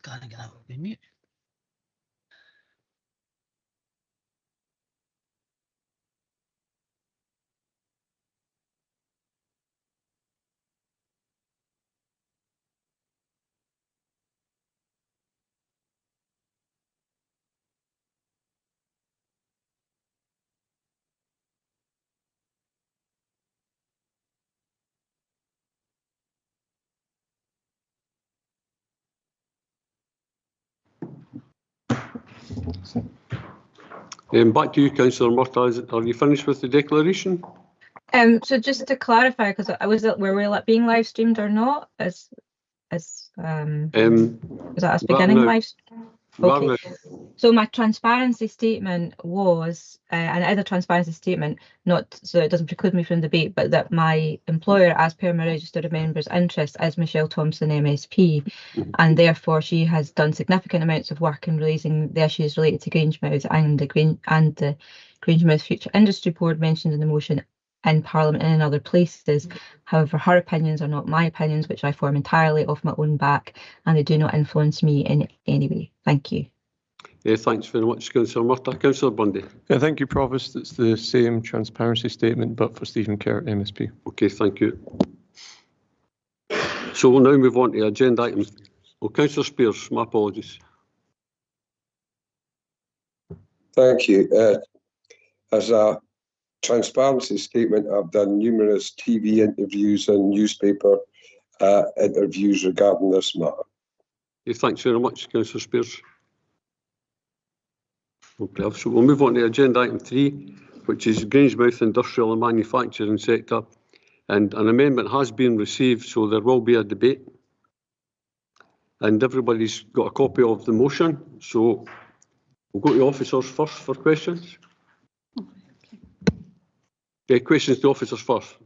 can't get out of mute. Back to you, Councillor Murtagh. Are you finished with the declaration? So just to clarify, because were we being live streamed or not? Is that us beginning live? Okay. So my transparency statement was, and it is a transparency statement, not so it doesn't preclude me from debate, but that my employer, as per my register of members' interest, is Michelle Thompson MSP, and therefore she has done significant amounts of work in raising the issues related to Grangemouth and the Grangemouth Future Industry Board mentioned in the motion in Parliament and in other places. However, her opinions are not my opinions, which I form entirely off my own back, and they do not influence me in any way. Thank you. Yeah, thanks very much, Councillor Murtagh. Councillor Bundy. Yeah, thank you, Provost. It's the same transparency statement, but for Stephen Kerr, MSP. Okay, thank you. So we'll now move on to agenda items. Oh, Councillor Spears, my apologies. Thank you. As a transparency statement, I've done numerous TV interviews and newspaper interviews regarding this matter. Okay, thanks very much, Councillor Spears. Okay, so we'll move on to agenda item 3, which is Grangemouth Industrial and Manufacturing Sector, and an amendment has been received, so there will be a debate. And everybody's got a copy of the motion, so we'll go to officers first for questions. Okay, questions to officers first.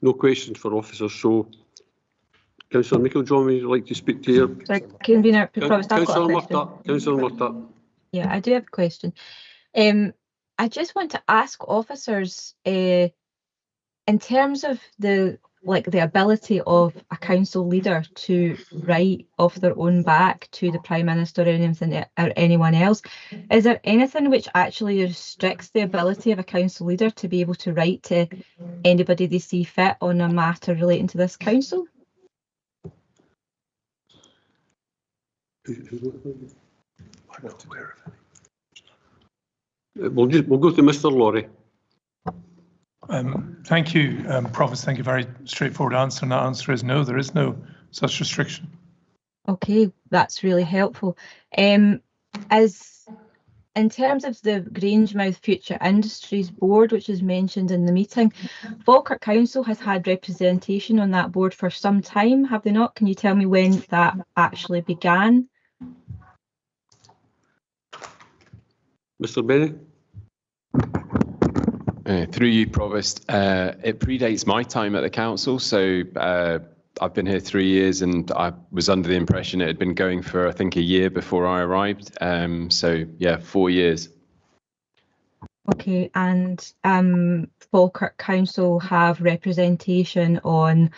No questions for officers, so Councillor Meikle-John, would you like to speak to your... Sorry, Convener, Provost, I've got a question. Councillor Murtagh. Yeah, I do have a question. I just want to ask officers, in terms of the ability of a council leader to write off their own back to the Prime Minister or anyone else, is there anything which actually restricts the ability of a council leader to be able to write to anybody they see fit on a matter relating to this council? We'll go to Mr. Laurie. Thank you, Provost. Thank you. Very straightforward answer. And that answer is no, there is no such restriction. Okay, that's really helpful. As in terms of the Grangemouth Future Industries Board, which is mentioned in the meeting, Falkirk Council has had representation on that board for some time, have they not? Can you tell me when that actually began? Mr. Bennett. Through you, Provost. It predates my time at the council, so I've been here 3 years, and I was under the impression it had been going for, I think, a year before I arrived. So yeah, 4 years. Okay, and Falkirk Council have representation on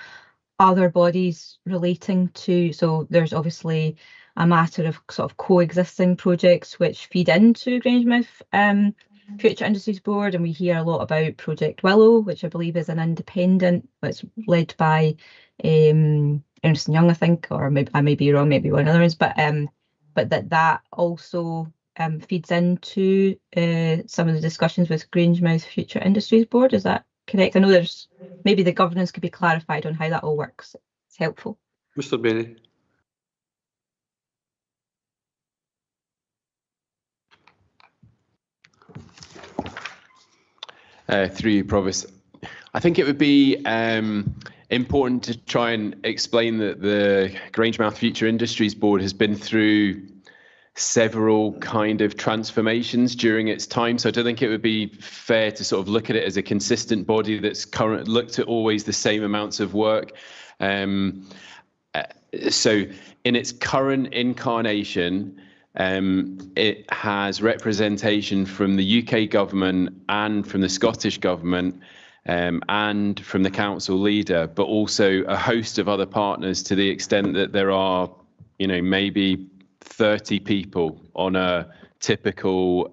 other bodies relating to, so there's obviously a matter of sort of coexisting projects which feed into Grangemouth Future Industries Board, and we hear a lot about Project Willow, which I believe is an independent, it's led by Ernst & Young, I think, or maybe I may be wrong, maybe one of the others, but that also feeds into some of the discussions with Grangemouth Future Industries Board. Is that correct? I know there's maybe the governance could be clarified on how that all works. It's helpful. Mr. Bennett. Through you, Provost. I think it would be important to try and explain that the Grangemouth Future Industries Board has been through several kind of transformations during its time. So I don't think it would be fair to sort of look at it as a consistent body that's looked at always the same amounts of work. So in its current incarnation, it has representation from the UK government and from the Scottish government, and from the council leader, but also a host of other partners, to the extent that there are, maybe 30 people on a typical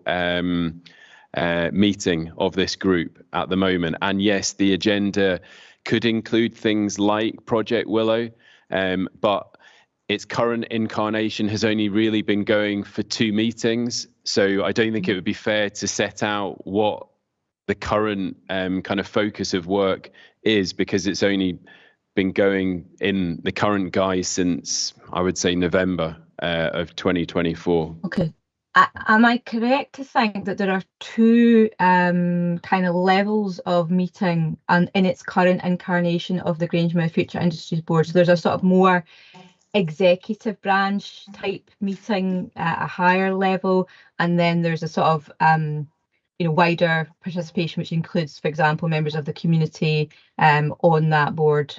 meeting of this group at the moment. And yes, the agenda could include things like Project Willow, but its current incarnation has only really been going for 2 meetings. So I don't think it would be fair to set out what the current kind of focus of work is, because it's only been going in the current guise since, I would say, November of 2024. Okay. Am I correct to think that there are 2 kind of levels of meeting and in its current incarnation of the Grangemouth Future Industries Board? So there's a sort of more executive branch type meeting at a higher level, and then there's a sort of wider participation, which includes, for example, members of the community on that board.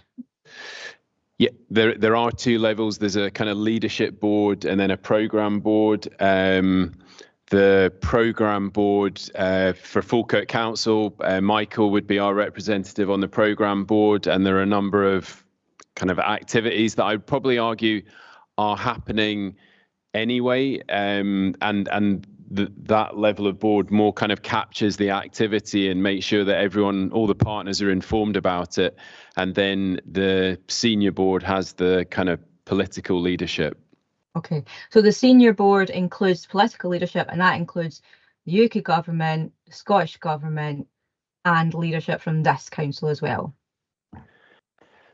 Yeah, there are 2 levels. There's a kind of leadership board and then a program board. The program board for Falkirk Council, Michael would be our representative on the program board, and there are a number of kind of activities that I'd probably argue are happening anyway, and that level of board more kind of captures the activity and makes sure that all the partners are informed about it. And then the senior board has the kind of political leadership. Okay, so the senior board includes political leadership, and that includes the UK government, the Scottish government, and leadership from this council as well.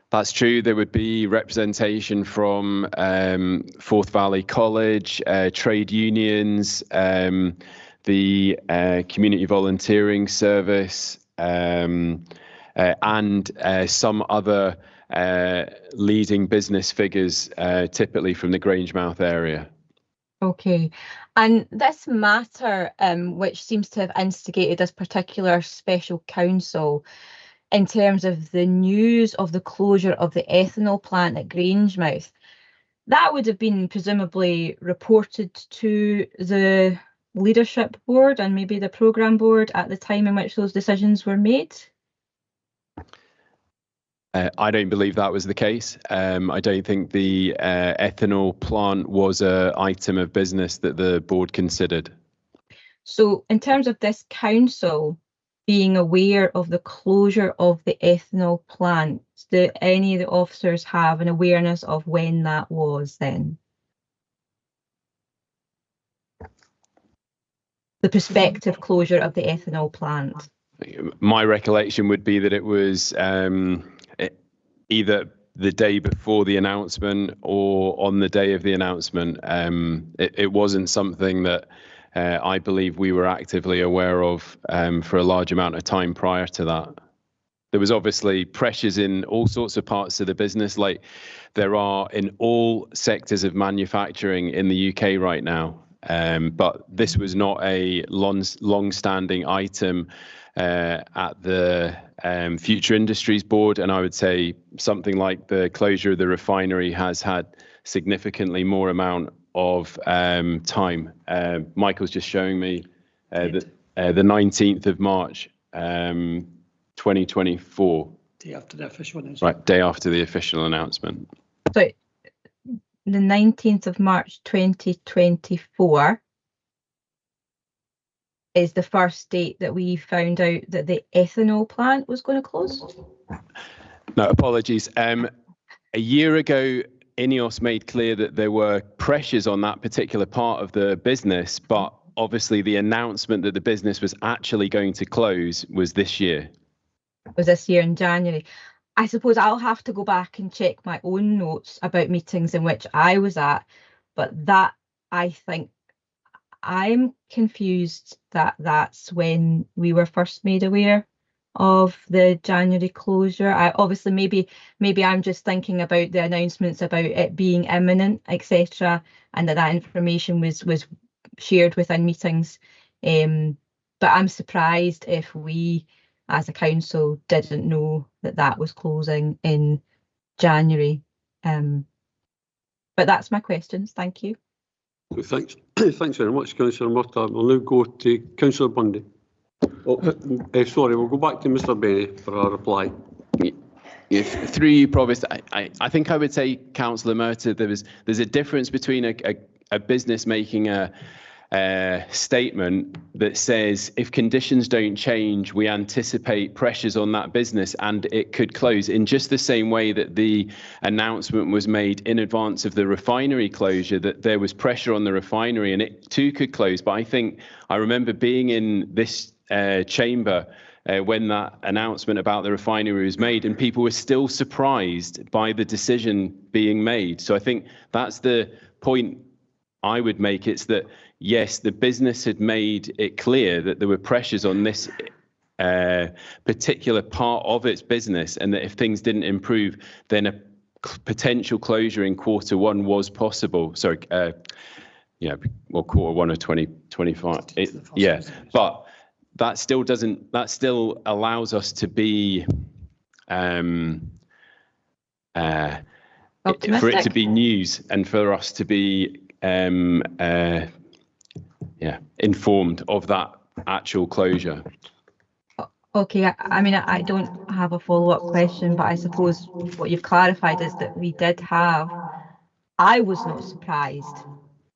That's true. There would be representation from Forth Valley College, trade unions, the community volunteering service, and some other leading business figures, typically from the Grangemouth area. Okay, and this matter, which seems to have instigated this particular special council, in terms of the news of the closure of the ethanol plant at Grangemouth, that would have been presumably reported to the leadership board and maybe the programme board at the time in which those decisions were made? I don't believe that was the case. I don't think the ethanol plant was an item of business that the board considered. So in terms of this council being aware of the closure of the ethanol plant, do any of the officers have an awareness of when that was then? The prospective closure of the ethanol plant? My recollection would be that it was either the day before the announcement or on the day of the announcement. It wasn't something that I believe we were actively aware of for a large amount of time prior to that. There was obviously pressures in all sorts of parts of the business, like there are in all sectors of manufacturing in the UK right now. But this was not a long-standing item at the Future Industries Board, and I would say something like the closure of the refinery has had significantly more amount of time. Michael's just showing me the 19th of March, 2024. Day after the official announcement. Right, day after the official announcement. So the 19th of March 2024 is the first date that we found out that the ethanol plant was going to close? No, apologies. A year ago, INEOS made clear that there were pressures on that particular part of the business, but obviously the announcement that the business was actually going to close was this year. Was this year in January. I suppose I'll have to go back and check my own notes about meetings in which I was at, but that, I think, I'm confused that that's when we were first made aware of the January closure. Obviously maybe I'm just thinking about the announcements about it being imminent, etc., and that information was shared within meetings. But I'm surprised if we, as a council, didn't know that that was closing in January. But that's my questions. Thank you. Thanks very much, Councillor Murtagh. We'll now go to Councillor Bundy. Oh, sorry, we'll go back to Mr. Benny for our reply. If through you, Provost, I think I would say, Councillor Murtagh, there's a difference between a business making a statement that says if conditions don't change, we anticipate pressures on that business and it could close, in just the same way that the announcement was made in advance of the refinery closure, that there was pressure on the refinery and it too could close. But I think I remember being in this chamber when that announcement about the refinery was made, and people were still surprised by the decision being made. So I think that's the point I would make. It's that, yes, the business had made it clear that there were pressures on this particular part of its business, and that if things didn't improve, then a potential closure in Q1 was possible. Sorry, yeah, well, Q1 of 2025. Yeah, but that still doesn't. That still allows us to be for it to be news and for us to be informed of that actual closure. Okay, I mean, I don't have a follow-up question, but I suppose what you've clarified is that we did have. I was not surprised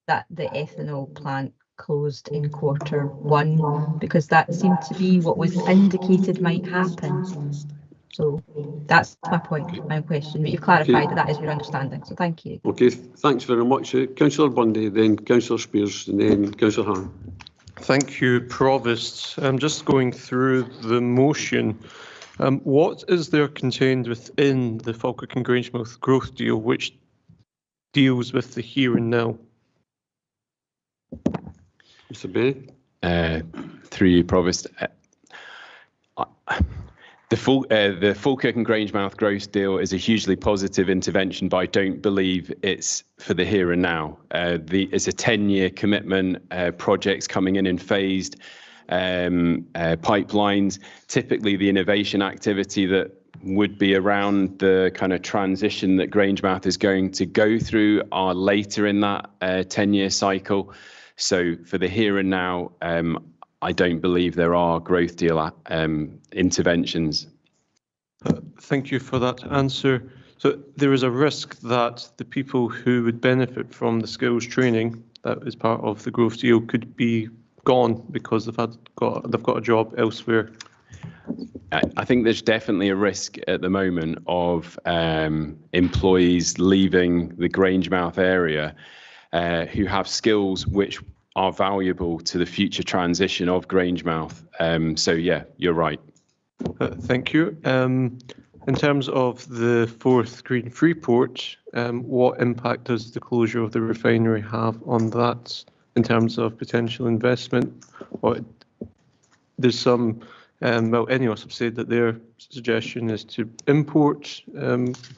that the ethanol plant closed in Q1, because that seemed to be what was indicated might happen. So that's my point, my question. But you've clarified that is your understanding, so thank you. Okay, thanks very much. Councillor Bundy, then Councillor Spears, and then Councillor Hahn. Thank you, Provost. I'm just going through the motion. What is there contained within the Falkirk and Grangemouth growth deal which deals with the here and now? Mr. Benny? Through you, Provost. The Falkirk and Grangemouth growth deal is a hugely positive intervention, but I don't believe it's for the here and now. It's a 10-year commitment, projects coming in phased pipelines. Typically, the innovation activity that would be around the kind of transition that Grangemouth is going to go through are later in that 10-year cycle. So for the here and now, I don't believe there are growth deal interventions. Thank you for that answer. So there is a risk that the people who would benefit from the skills training that is part of the growth deal could be gone because they've got a job elsewhere. I think there's definitely a risk at the moment of employees leaving the Grangemouth area who have skills which are valuable to the future transition of Grangemouth. So yeah, you're right. Thank you. In terms of the 4th Green Freeport, what impact does the closure of the refinery have on that in terms of potential investment? Or there's some, well, ENEOS have said that their suggestion is to import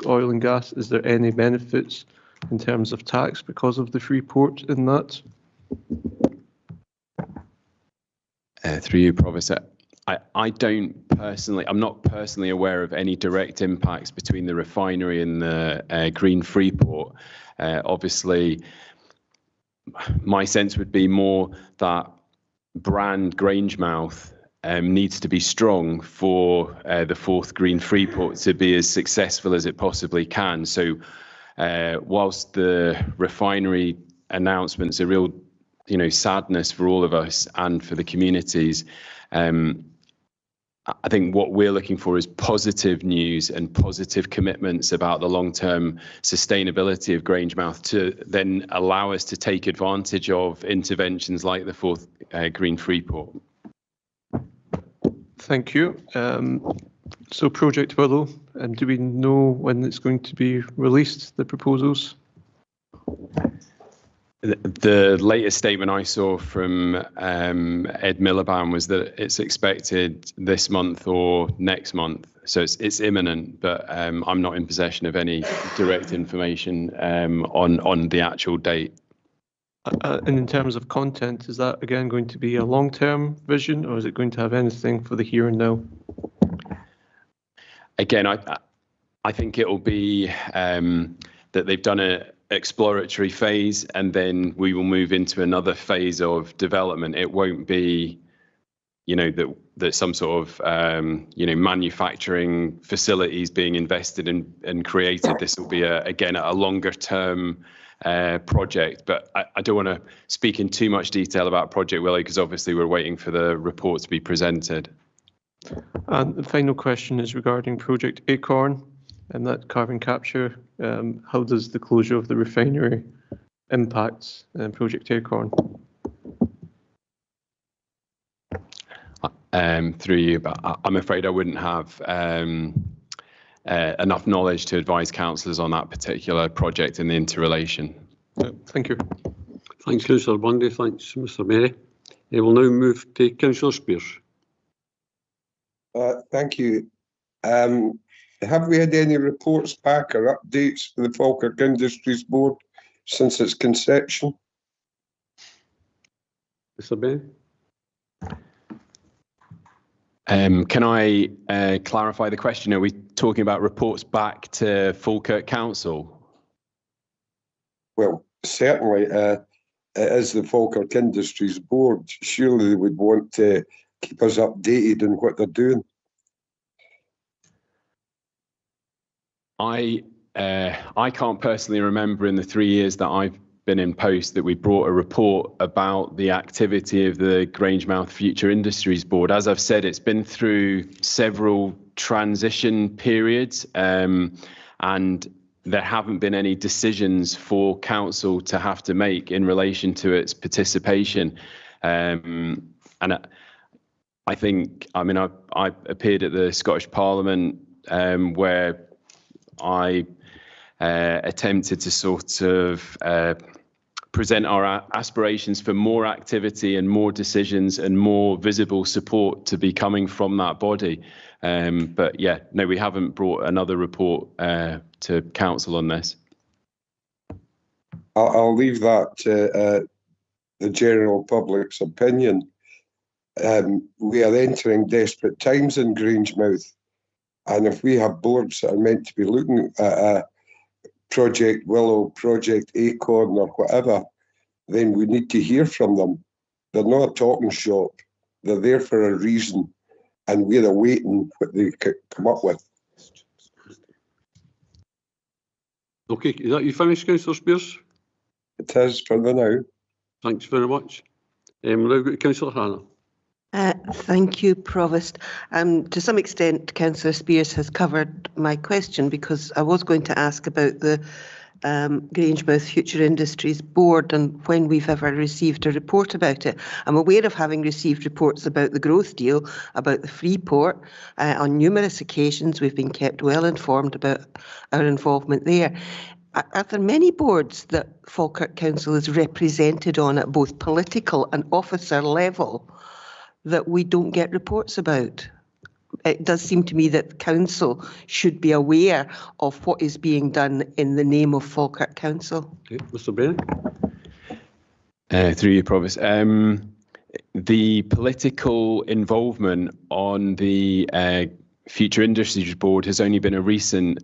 oil and gas. Is there any benefits in terms of tax because of the Freeport in that? Through you, Provost. I'm not personally aware of any direct impacts between the refinery and the Green Freeport. Obviously, my sense would be more that brand Grangemouth needs to be strong for the 4th Green Freeport to be as successful as it possibly can. So whilst the refinery announcement's a real sadness for all of us and for the communities, I think what we're looking for is positive news and positive commitments about the long-term sustainability of Grangemouth to then allow us to take advantage of interventions like the 4th Green Freeport. Thank you. So Project Willow, do we know when it's going to be released, the proposals? The latest statement I saw from Ed Miliband was that it's expected this month or next month. So it's imminent, but I'm not in possession of any direct information on the actual date. And in terms of content, is that again going to be a long-term vision, or is it going to have anything for the here and now? Again, I think it will be that they've done a exploratory phase and then we will move into another phase of development. It won't be, you know, that some sort of, you know, manufacturing facilities being invested in and created. This will be, again, a longer term project, but I don't want to speak in too much detail about Project Willow because obviously we're waiting for the report to be presented. And the final question is regarding Project Acorn and that carbon capture. How does the closure of the refinery impact Project Acorn? Through you, but I'm afraid I wouldn't have enough knowledge to advise councillors on that particular project and the interrelation. Thank you. Thanks, Councillor Bundy. Thanks, Mr. Merry. I will now move to Councillor Spears. Thank you. Have we had any reports back or updates for the Falkirk Industries Board since its conception? Mr. Merry. Can I clarify the question? Are we talking about reports back to Falkirk Council? Well, certainly it is the Falkirk Industries Board. Surely they would want to keep us updated on what they're doing. I can't personally remember in the 3 years that I've been in post that we brought a report about the activity of the Grangemouth Future Industries Board. As I've said, it's been through several transition periods, and there haven't been any decisions for council to have to make in relation to its participation. And I think, I mean, I appeared at the Scottish Parliament where I attempted to sort of present our aspirations for more activity and more decisions and more visible support to be coming from that body. But yeah, no, we haven't brought another report to council on this. I'll leave that to the general public's opinion. We are entering desperate times in Grangemouth, and if we have boards that are meant to be looking at Project Willow, Project Acorn or whatever, then we need to hear from them. They're not a talking shop. They're there for a reason, and we're awaiting what they come up with. Okay, is that you finished, Councillor Spears? It is for the now. Thanks very much. We'll now go to Councillor Hannah. Thank you, Provost. To some extent, Councillor Spears has covered my question because I was going to ask about the Grangemouth Future Industries Board and when we've ever received a report about it. I'm aware of having received reports about the growth deal, about the Freeport. On numerous occasions, we've been kept well informed about our involvement there. Are there many boards that Falkirk Council is represented on at both political and officer level that we don't get reports about? It does seem to me that the council should be aware of what is being done in the name of Falkirk Council. Okay, Mr. Bennett. Through you, Provost. The political involvement on the Future Industries Board has only been a recent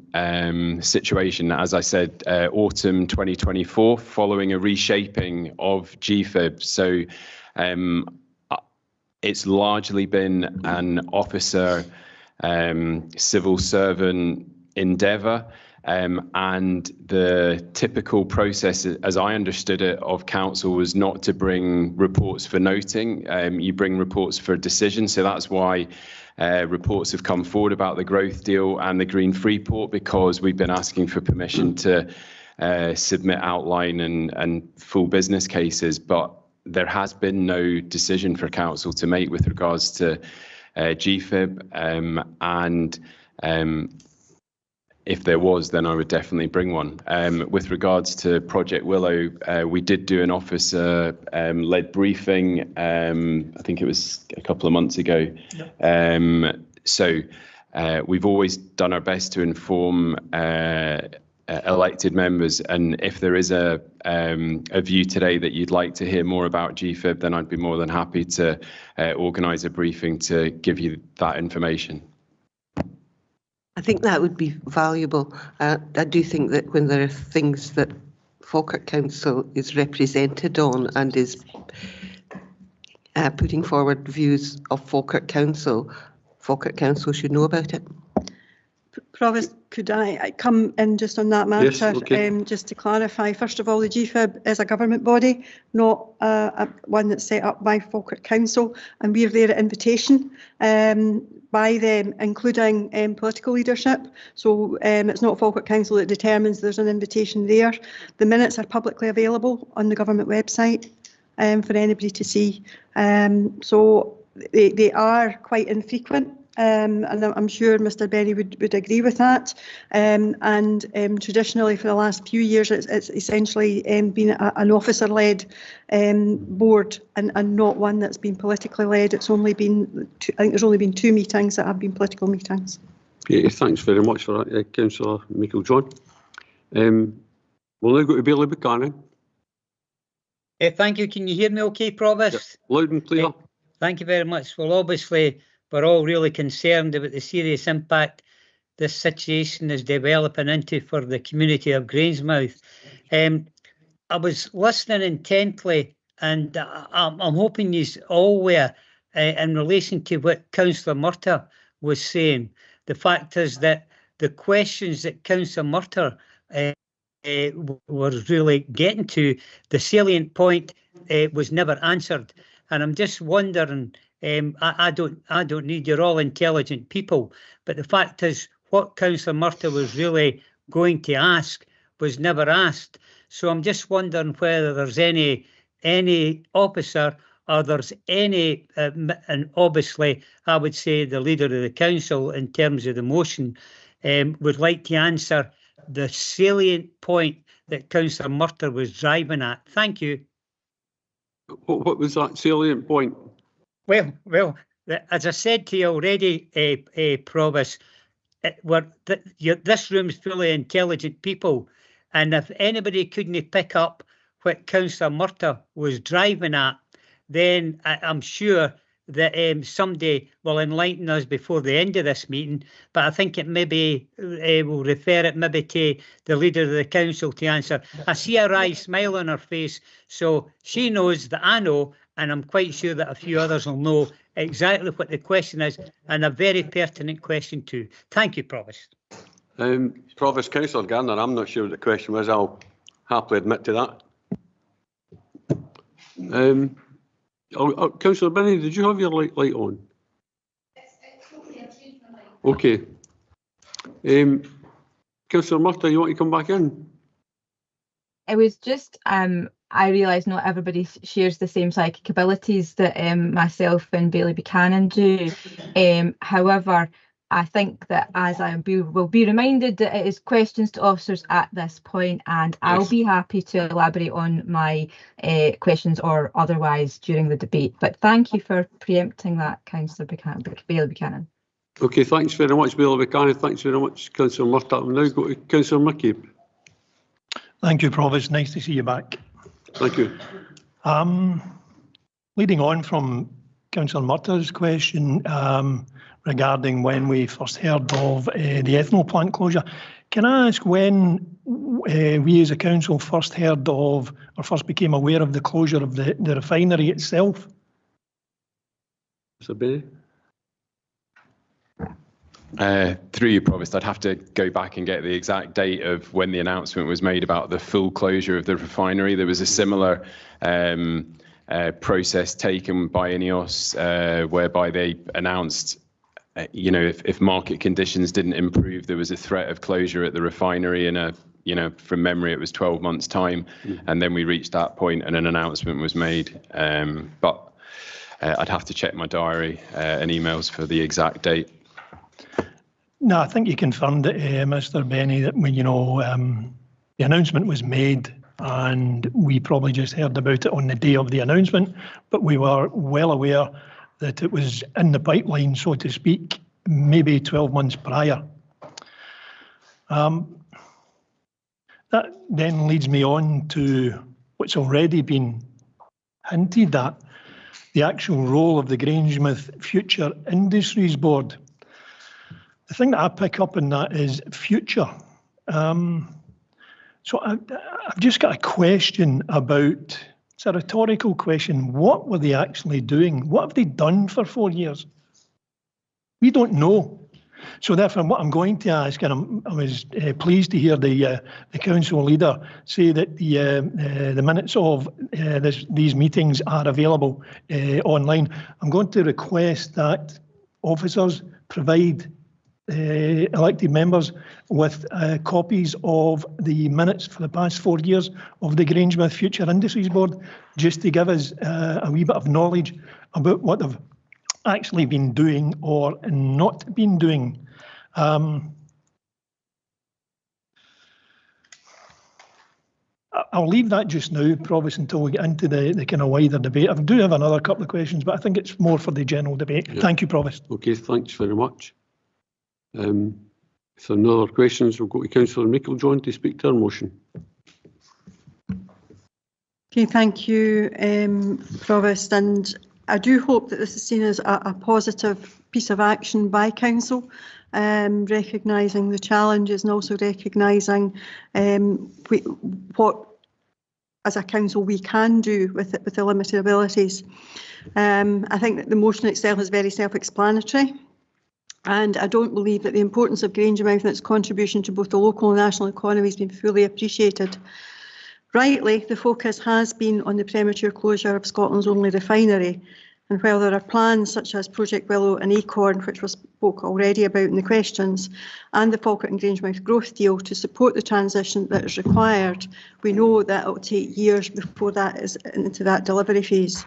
situation, as I said, autumn 2024, following a reshaping of GFIB. So it's largely been an officer, civil servant endeavour, and the typical process, as I understood it, of council was not to bring reports for noting. You bring reports for decision. So that's why reports have come forward about the growth deal and the Green Freeport, because we've been asking for permission to submit outline and full business cases. But there has been no decision for council to make with regards to GFIB, and if there was, then I would definitely bring one. With regards to Project Willow, we did do an officer-led briefing, I think it was a couple of months ago. Yep. So we've always done our best to inform elected members, and if there is a view today that you'd like to hear more about GFIB, then I'd be more than happy to organise a briefing to give you that information. I think that would be valuable. I do think that when there are things that Falkirk Council is represented on and is putting forward views of Falkirk Council, Falkirk Council should know about it. Provost, could I come in just on that matter? Yes, okay. Just to clarify, first of all, the GFIB is a government body, not one that's set up by Falkirk Council, and we're there at invitation by them, including political leadership. So it's not Falkirk Council that determines there's an invitation there. The minutes are publicly available on the government website for anybody to see. So they are quite infrequent. And I'm sure Mr. Benny would agree with that. And traditionally, for the last few years, it's essentially been an officer-led board and not one that's been politically led. It's only been, I think there's only been 2 meetings that have been political meetings. Okay, thanks very much for that, Councillor Michael John. We'll now go to Bailey Buchanan. Thank you. Can you hear me okay, Provost? Yeah, loud and clear. Thank you very much. Well, obviously, we're all really concerned about the serious impact this situation is developing into for the community of Grangemouth. I was listening intently, and I'm hoping you all were in relation to what Councillor Murtagh was saying. The fact is that the questions that Councillor Murtagh was really getting to, the salient point was never answered. And I'm just wondering, I don't need, you're all intelligent people, but the fact is what Councillor Murtagh was really going to ask was never asked. So I'm just wondering whether there's any officer or there's any, and obviously I would say the leader of the council in terms of the motion would like to answer the salient point that Councillor Murtagh was driving at. Thank you. What was that salient point? Well, as I said to you already, Provost, this room's full of intelligent people, and if anybody couldn't pick up what Councillor Murtagh was driving at, then I'm sure that somebody will enlighten us before the end of this meeting. But I think it maybe will refer it maybe to the leader of the council to answer. I see a wry smile on her face, so she knows that I know, and I'm quite sure that a few others will know exactly what the question is, and a very pertinent question too. Thank you, Provost. Provost, Councillor Garner, I'm not sure what the question was. I'll happily admit to that. Councillor Benny, did you have your light on? Yes, absolutely. I've changed my light. Okay. Councillor Murtagh, you want to come back in? It was just, I realise not everybody shares the same psychic abilities that myself and Bailey Buchanan do. However, I think that as I will be reminded that it is questions to officers at this point, and yes, I'll be happy to elaborate on my questions or otherwise during the debate. But thank you for preempting that, Councillor Bailey Buchanan. Okay, thanks very much, Bailey Buchanan. Thanks very much, Councillor Murtagh. We'll now go to Councillor McCabe. Thank you, Provost. Nice to see you back. Thank you. Leading on from Councillor Murtagh's question regarding when we first heard of the ethanol plant closure, can I ask when we as a council first heard of or first became aware of the closure of the refinery itself? Mr. Benny? Through you, Provost, I'd have to go back and get the exact date of when the announcement was made about the full closure of the refinery. There was a similar process taken by INEOS whereby they announced, if market conditions didn't improve, there was a threat of closure at the refinery in from memory, it was 12 months' time. And then we reached that point and an announcement was made. But I'd have to check my diary and emails for the exact date. No, I think you confirmed it, Mr. Benny, that the announcement was made and we probably just heard about it on the day of the announcement, but we were well aware that it was in the pipeline, so to speak, maybe 12 months prior. That then leads me on to what's already been hinted at, the actual role of the Grangemouth Future Industries Board. The thing that I pick up in that is future. So I've just got a question about It's a rhetorical question. What were they actually doing? What have they done for 4 years? We don't know. So therefore, what I'm going to ask, and I was pleased to hear the council leader say that the minutes of these meetings are available online. I'm going to request that officers provide elected members with copies of the minutes for the past 4 years of the Grangemouth Future Industries Board, just to give us a wee bit of knowledge about what they've actually been doing or not been doing. I'll leave that just now, Provost, until we get into the kind of wider debate. I do have another couple of questions, but I think it's more for the general debate. Yeah. Thank you, Provost. Okay, thanks very much. If there are no other questions, we'll go to Councillor Meikle-John to speak to our motion. Okay, thank you, Provost. And I do hope that this is seen as a positive piece of action by Council, recognising the challenges and also recognising what, as a council, we can do with the limited abilities. I think that the motion itself is very self-explanatory. And I don't believe that the importance of Grangemouth and its contribution to both the local and national economy has been fully appreciated. Rightly, the focus has been on the premature closure of Scotland's only refinery. And while there are plans such as Project Willow and Acorn, which was spoke already about in the questions, and the Falkirk and Grangemouth growth deal to support the transition that is required, we know that it will take years before that is into that delivery phase.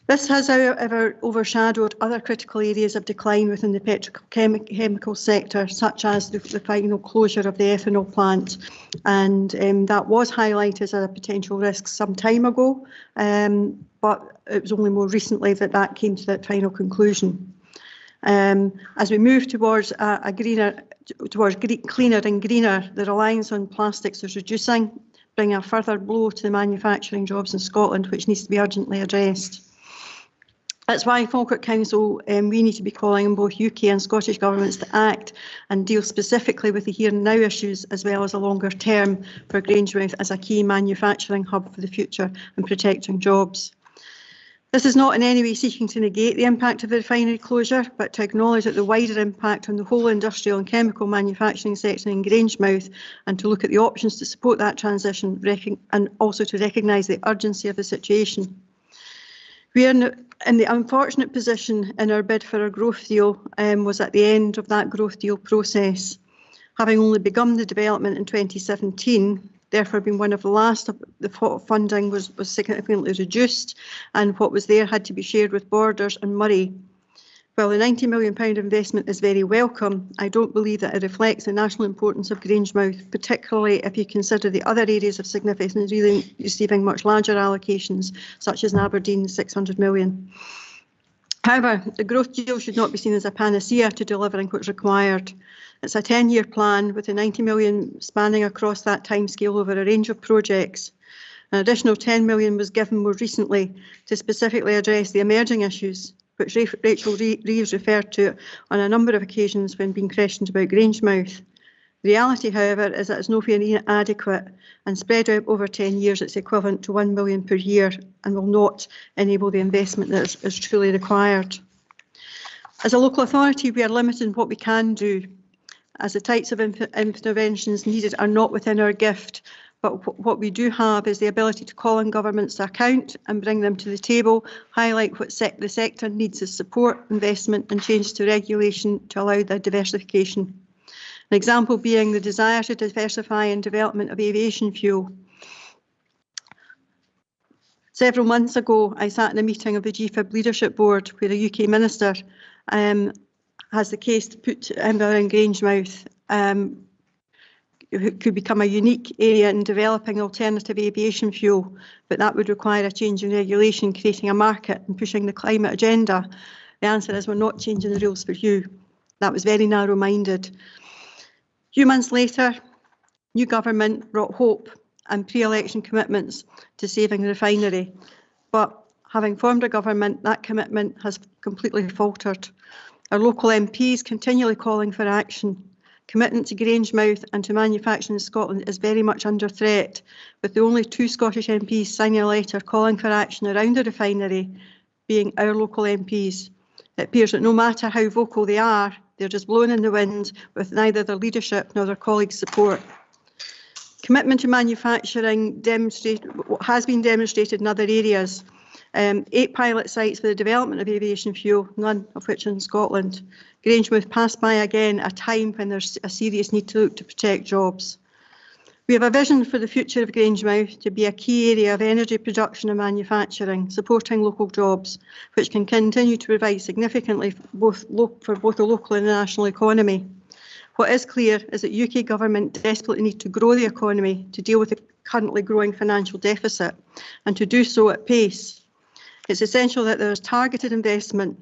This has, however, overshadowed other critical areas of decline within the petrochemical sector, such as the final closure of the ethanol plant. And that was highlighted as a potential risk some time ago, but it was only more recently that that came to that final conclusion. As we move towards cleaner and greener, the reliance on plastics is reducing, bringing a further blow to the manufacturing jobs in Scotland, which needs to be urgently addressed. That's why Falkirk Council, we need to be calling on both UK and Scottish governments to act and deal specifically with the here and now issues, as well as a longer term for Grangemouth as a key manufacturing hub for the future and protecting jobs. This is not in any way seeking to negate the impact of the refinery closure, but to acknowledge that the wider impact on the whole industrial and chemical manufacturing sector in Grangemouth, and to look at the options to support that transition, and also to recognise the urgency of the situation. We are in the unfortunate position in our bid for a growth deal was at the end of that growth deal process. Having only begun the development in 2017, therefore being one of the last of the funding was significantly reduced, and what was there had to be shared with Borders and Murray. While the £90 million investment is very welcome, I don't believe that it reflects the national importance of Grangemouth, particularly if you consider the other areas of significance really receiving much larger allocations, such as in Aberdeen, £600 million. However, the growth deal should not be seen as a panacea to delivering what's required. It's a 10-year plan with the £90 million spanning across that timescale over a range of projects. An additional £10 million was given more recently to specifically address the emerging issues, which Rachel Reeves referred to on a number of occasions when being questioned about Grangemouth. The reality, however, is that it's nowhere inadequate, and spread out over 10 years, it's equivalent to £1 million per year and will not enable the investment that is truly required. As a local authority, we are limited in what we can do, as the types of interventions needed are not within our gift. But what we do have is the ability to call on governments to account and bring them to the table, highlight what the sector needs as support, investment and changes to regulation to allow the diversification. An example being the desire to diversify and development of aviation fuel. Several months ago, I sat in a meeting of the GFIB Leadership Board where the UK Minister has the case to put Edinburgh and Grangemouth it could become a unique area in developing alternative aviation fuel, but that would require a change in regulation, creating a market and pushing the climate agenda. The answer is we're not changing the rules for you. That was very narrow-minded. A few months later, new government brought hope and pre-election commitments to saving the refinery. But having formed a government, that commitment has completely faltered. Our local MPs continually calling for action. Commitment to Grangemouth and to manufacturing in Scotland is very much under threat, with the only 2 Scottish MPs signing a letter calling for action around the refinery being our local MPs. It appears that no matter how vocal they are, they're just blowing in the wind with neither their leadership nor their colleagues' support. Commitment to manufacturing has been demonstrated in other areas. 8 pilot sites for the development of aviation fuel, none of which in Scotland. Grangemouth passed by again a time when there's a serious need to look to protect jobs. We have a vision for the future of Grangemouth to be a key area of energy production and manufacturing, supporting local jobs, which can continue to provide significantly for both the local and the national economy. What is clear is that UK government desperately need to grow the economy to deal with the currently growing financial deficit, and to do so at pace. It's essential that there is targeted investment.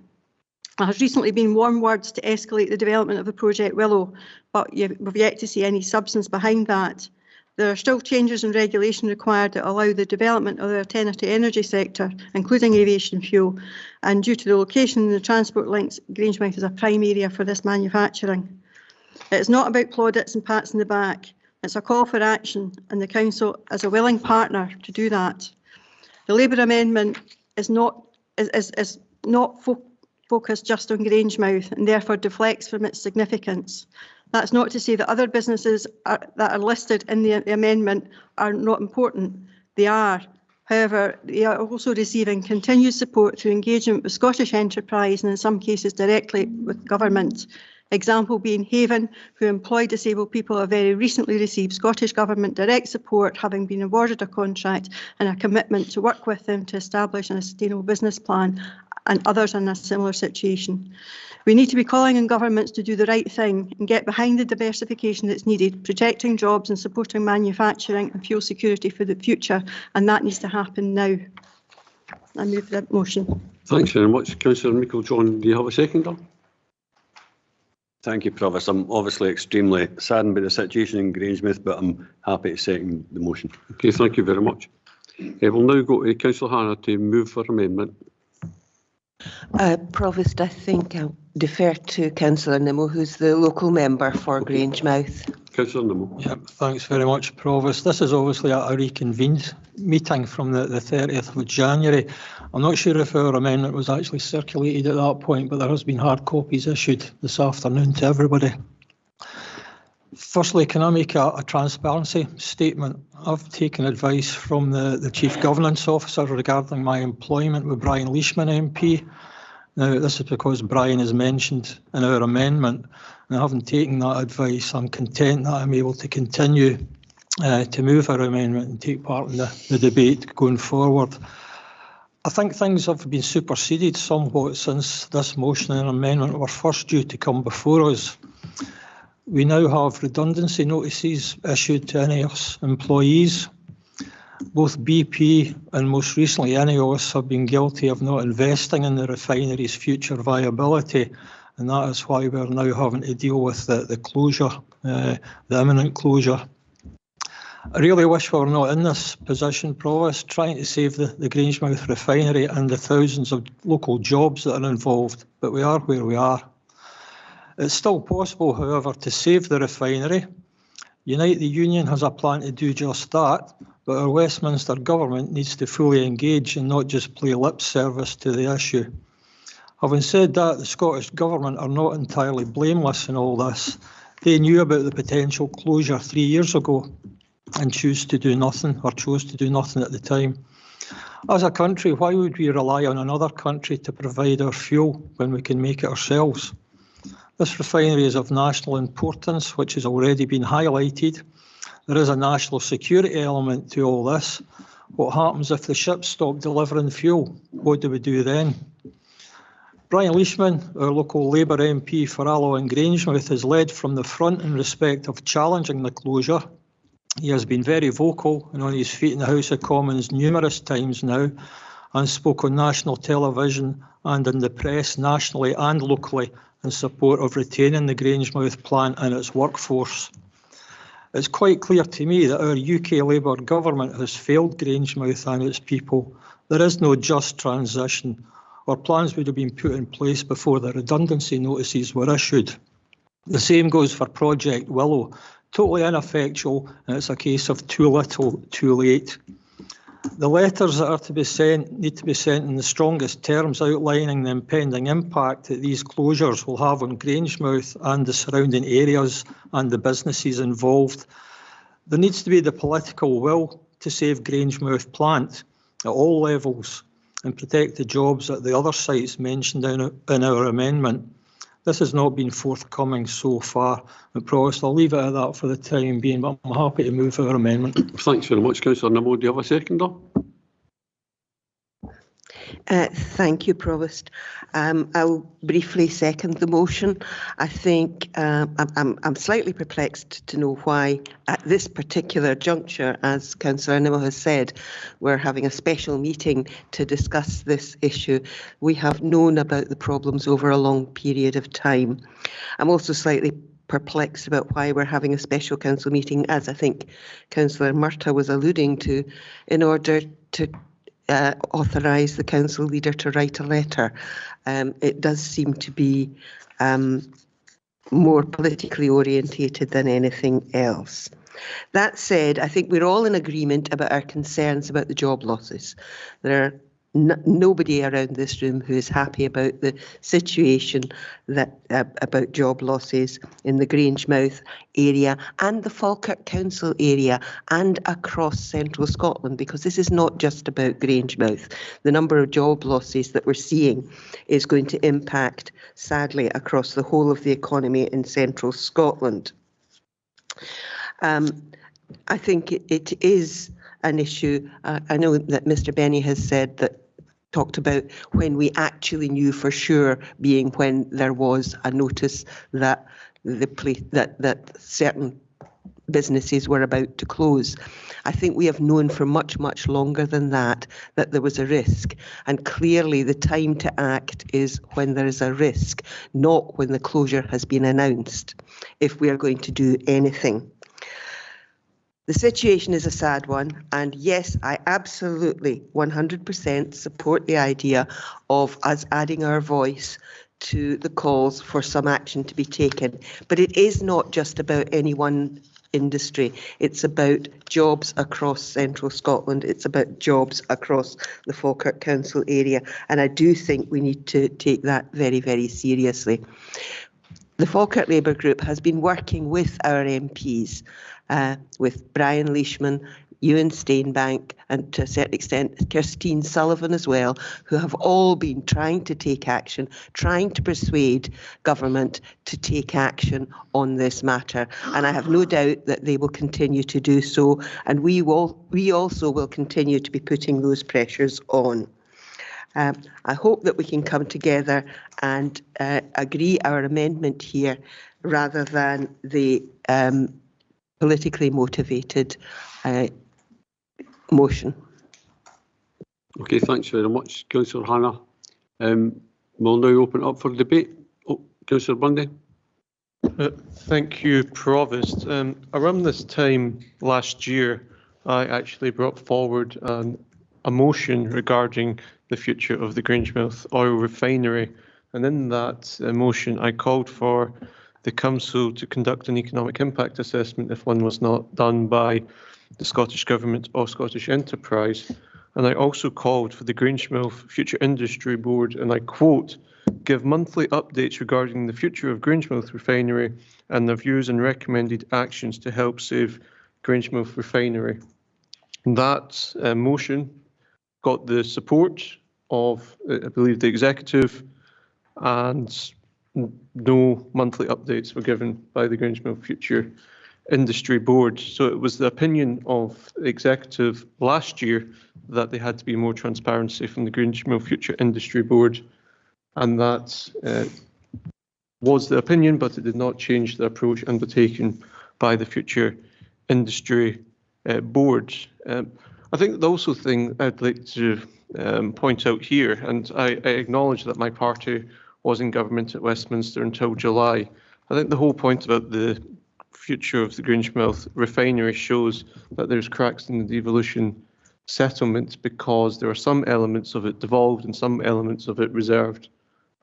There has recently been warm words to escalate the development of the Project Willow, but we've yet to see any substance behind that. There are still changes in regulation required that allow the development of the alternative energy sector, including aviation fuel, and due to the location and the transport links, Grangemouth is a prime area for this manufacturing. It's not about plaudits and pats in the back. It's a call for action, and the Council is a willing partner to do that. The Labour amendment is not focused just on Grangemouth and therefore deflects from its significance. That's not to say that other businesses that are listed in the amendment are not important. They are. However, they are also receiving continued support through engagement with Scottish enterprise and in some cases directly with government. Example being Haven, who employ disabled people, have very recently received Scottish Government direct support, having been awarded a contract and a commitment to work with them to establish a sustainable business plan, and others in a similar situation. We need to be calling on governments to do the right thing and get behind the diversification that's needed, protecting jobs and supporting manufacturing and fuel security for the future, and that needs to happen now. I move that motion. Thanks very much. Councillor Meikle-John, do you have a seconder? Thank you, Provost. I'm obviously extremely saddened by the situation in Grangemouth, but I'm happy to second the motion. Okay, thank you very much. We'll now go to Councillor Hannah to move for amendment. Provost, I think I'll defer to Councillor Nimmo, who's the local member for Grangemouth. Councillor Nimmo. Yep, thanks very much, Provost. This is obviously a reconvened meeting from the 30th of January. I'm not sure if our amendment was actually circulated at that point, but there has been hard copies issued this afternoon to everybody. Firstly, can I make a transparency statement? I've taken advice from the Chief Governance Officer regarding my employment with Brian Leishman MP. Now, this is because Brian is mentioned in our amendment, and having taken that advice, I'm content that I'm able to continue to move our amendment and take part in the debate going forward. I think things have been superseded somewhat since this motion and amendment were first due to come before us. We now have redundancy notices issued to INEOS employees. Both BP and most recently INEOS have been guilty of not investing in the refinery's future viability, and that is why we're now having to deal with the closure, the imminent closure. I really wish we were not in this position, Provost, trying to save the Grangemouth refinery and the thousands of local jobs that are involved, but we are where we are. It's still possible, however, to save the refinery. Unite the Union has a plan to do just that, but our Westminster government needs to fully engage and not just play lip service to the issue. Having said that, the Scottish Government are not entirely blameless in all this. They knew about the potential closure 3 years ago and chose to do nothing at the time. As a country, why would we rely on another country to provide our fuel when we can make it ourselves? This refinery is of national importance, which has already been highlighted. There is a national security element to all this. What happens if the ships stop delivering fuel? What do we do then? Brian Leishman, our local Labour MP for Alloa and Grangemouth, has led from the front in respect of challenging the closure. He has been very vocal and on his feet in the House of Commons numerous times now, and spoke on national television and in the press nationally and locally in support of retaining the Grangemouth plant and its workforce. It's quite clear to me that our UK Labour government has failed Grangemouth and its people. There is no just transition, or plans would have been put in place before the redundancy notices were issued. The same goes for Project Willow. Totally ineffectual, and it's a case of too little, too late. The letters that are to be sent need to be sent in the strongest terms, outlining the impending impact that these closures will have on Grangemouth and the surrounding areas and the businesses involved. There needs to be the political will to save Grangemouth plant at all levels and protect the jobs at the other sites mentioned in our amendment. This has not been forthcoming so far. Provost, I'll leave it at that for the time being, but I'm happy to move our amendment. Thanks very much, Councillor Nimmo. Do you have a seconder? Thank you, Provost. I'll briefly second the motion. I think I'm slightly perplexed to know why at this particular juncture, as Councillor Nimmo has said, we're having a special meeting to discuss this issue. We have known about the problems over a long period of time. I'm also slightly perplexed about why we're having a special council meeting, as I think Councillor Murtagh was alluding to, in order to authorise the council leader to write a letter. It does seem to be more politically orientated than anything else. That said, I think we're all in agreement about our concerns about the job losses. There are nobody around this room who is happy about the situation that about job losses in the Grangemouth area and the Falkirk Council area and across central Scotland, because this is not just about Grangemouth. The number of job losses that we're seeing is going to impact, sadly, across the whole of the economy in central Scotland. I think it is an issue. I know that Mr. Benny has said that, talked about when we actually knew for sure, being when there was a notice that that certain businesses were about to close. I think we have known for much, much longer than that there was a risk. And clearly the time to act is when there is a risk, not when the closure has been announced, if we are going to do anything. The situation is a sad one, and yes, I absolutely 100% support the idea of us adding our voice to the calls for some action to be taken. But it is not just about any one industry. It's about jobs across central Scotland. It's about jobs across the Falkirk Council area, and I do think we need to take that very, very seriously. The Falkirk Labour Group has been working with our MPs, with Brian Leishman, Ewan Steinbank, and to a certain extent Kirstine Sullivan as well, who have all been trying to take action, trying to persuade government to take action on this matter. And I have no doubt that they will continue to do so, and we also will continue to be putting those pressures on. I hope that we can come together and agree our amendment here rather than the politically motivated motion. Okay, thanks very much, Councillor Hannah. We'll now open up for debate. Oh, Councillor Bundy. Thank you, Provost. Around this time last year, I actually brought forward a motion regarding the future of the Grangemouth oil refinery, and in that motion I called for the Council to conduct an economic impact assessment if one was not done by the Scottish Government or Scottish Enterprise. And I also called for the Grangemouth Future Industry Board, and I quote, give monthly updates regarding the future of Grangemouth Refinery and their views and recommended actions to help save Grangemouth Refinery. And that motion got the support of, I believe, the Executive, and no monthly updates were given by the Grangemouth Future Industry Board. So it was the opinion of the Executive last year that there had to be more transparency from the Grangemouth Future Industry Board, and that was the opinion, but it did not change the approach undertaken by the Future Industry Board. I think the also thing I'd like to point out here, and I acknowledge that my party was in government at Westminster until July. I think the whole point about the future of the Grangemouth refinery shows that there's cracks in the devolution settlement because there are some elements of it devolved and some elements of it reserved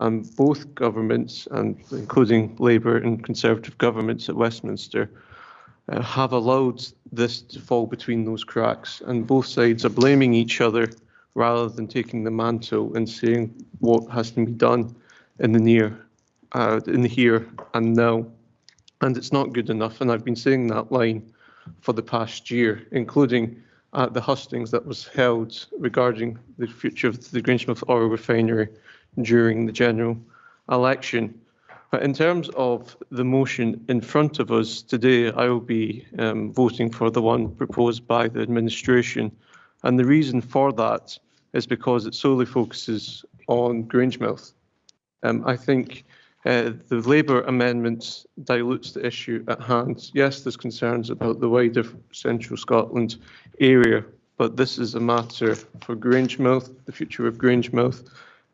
And both governments, and including Labour and Conservative governments at Westminster, have allowed this to fall between those cracks, and both sides are blaming each other rather than taking the mantle and saying what has to be done in the here and now. And it's not good enough, and I've been saying that line for the past year, including at the hustings that was held regarding the future of the Grangemouth oil refinery during the general election. But in terms of the motion in front of us today, I will be voting for the one proposed by the administration. And the reason for that is because it solely focuses on Grangemouth. I think the Labour amendment dilutes the issue at hand. Yes, there's concerns about the wider central Scotland area, but this is a matter for Grangemouth, the future of Grangemouth,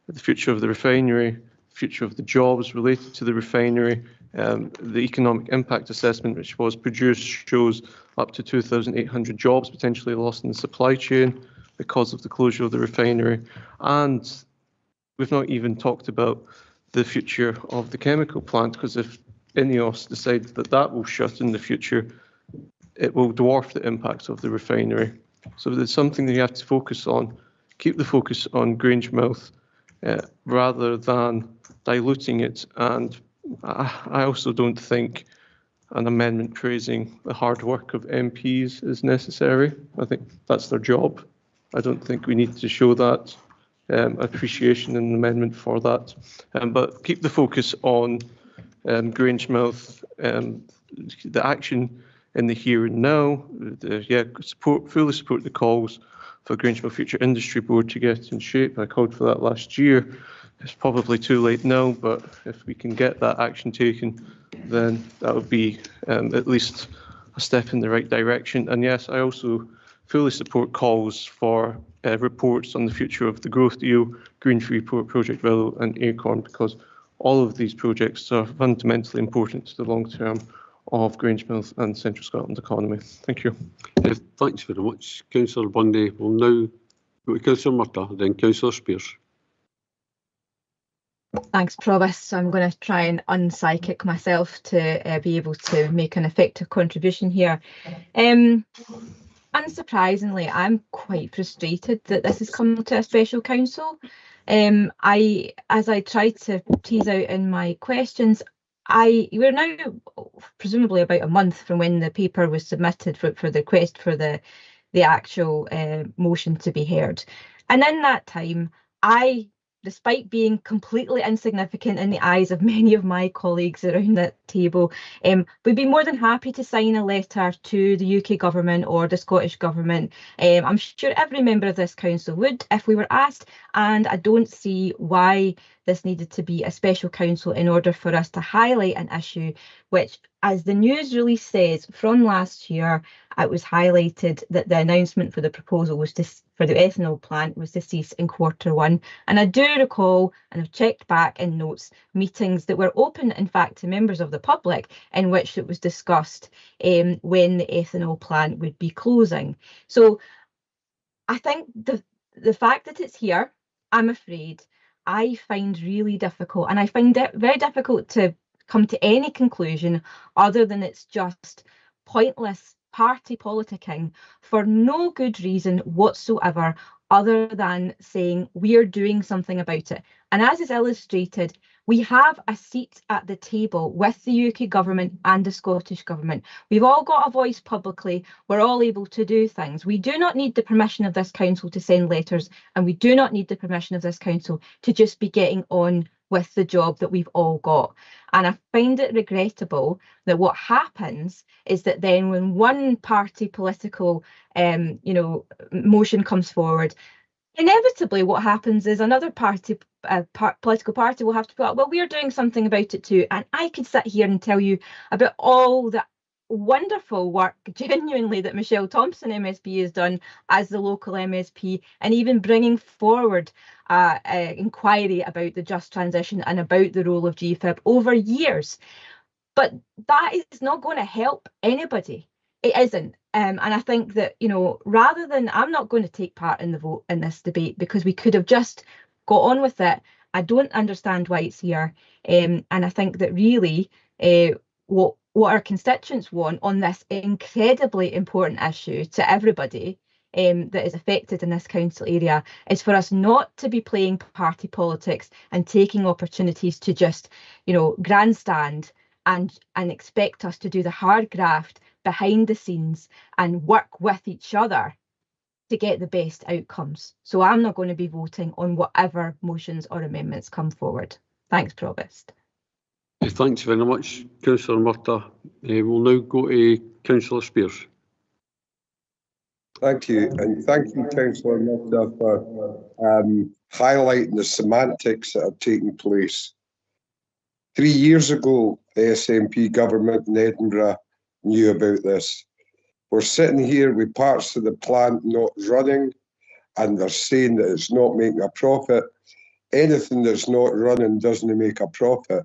the future of the refinery, the future of the jobs related to the refinery. The economic impact assessment which was produced shows up to 2,800 jobs potentially lost in the supply chain because of the closure of the refinery. And we've not even talked about the future of the chemical plant, because if INEOS decides that that will shut in the future, it will dwarf the impacts of the refinery. So there's something that you have to focus on. Keep the focus on Grangemouth rather than diluting it. And I also don't think an amendment praising the hard work of MPs is necessary. I think that's their job. I don't think we need to show that appreciation in an amendment for that. But keep the focus on Grangemouth, the action in the here and now. Fully support the calls for Grangemouth Future Industry Board to get in shape. I called for that last year. It's probably too late now, but if we can get that action taken, then that would be at least a step in the right direction. And yes, I also fully support calls for reports on the future of the growth deal, Green Freeport, Project Willow and Acorn, because all of these projects are fundamentally important to the long term of Grangemouth and Central Scotland economy. Thank you. Thanks very much, Councillor Bundy. We'll now go to Councillor Murtagh, then Councillor Spears. Thanks, Provost. So I'm going to try and unpsychic myself to be able to make an effective contribution here. Unsurprisingly, I'm quite frustrated that this has come to a special council. As I tried to tease out in my questions, we're now presumably about a month from when the paper was submitted for the request for the actual motion to be heard. And in that time, despite being completely insignificant in the eyes of many of my colleagues around that table, we'd be more than happy to sign a letter to the UK government or the Scottish government. I'm sure every member of this council would if we were asked, and I don't see why this needed to be a special council in order for us to highlight an issue which, as the news release says from last year, it was highlighted that the announcement for the proposal was for the ethanol plant was to cease in Q1. And I do recall, and I've checked back in notes, meetings that were open, in fact, to members of the public in which it was discussed when the ethanol plant would be closing. So I think the fact that it's here, I'm afraid, I find really difficult, and I find it very difficult to come to any conclusion other than it's just pointless party politicking for no good reason whatsoever, other than saying we're doing something about it. And as is illustrated, we have a seat at the table with the UK government and the Scottish government. We've all got a voice publicly. We're all able to do things. We do not need the permission of this council to send letters, and we do not need the permission of this council to just be getting on with the job that we've all got. And I find it regrettable that what happens is that then when one party political motion comes forward, inevitably what happens is another political party will have to put up, well, we're doing something about it too. And I could sit here and tell you about all the wonderful work, genuinely, that Michelle Thompson MSP has done as the local MSP, and even bringing forward inquiry about the just transition and about the role of GFIB over years. But that is not going to help anybody. It isn't. And I think that, rather than, I'm not going to take part in the vote in this debate, because we could have just got on with it I don't understand why it's here. And I think that really what our constituents want on this incredibly important issue to everybody that is affected in this council area is for us not to be playing party politics and taking opportunities to just, grandstand and expect us to do the hard graft behind the scenes and work with each other to get the best outcomes. So I'm not going to be voting on whatever motions or amendments come forward. Thanks, Provost. Thanks very much, Councillor Murtagh. We'll now go to Councillor Spears. Thank you, and thank you, Councillor Murtagh, for highlighting the semantics that are taking place. 3 years ago, the SNP government in Edinburgh knew about this. We're sitting here with parts of the plant not running, and they're saying that it's not making a profit. Anything that's not running doesn't make a profit.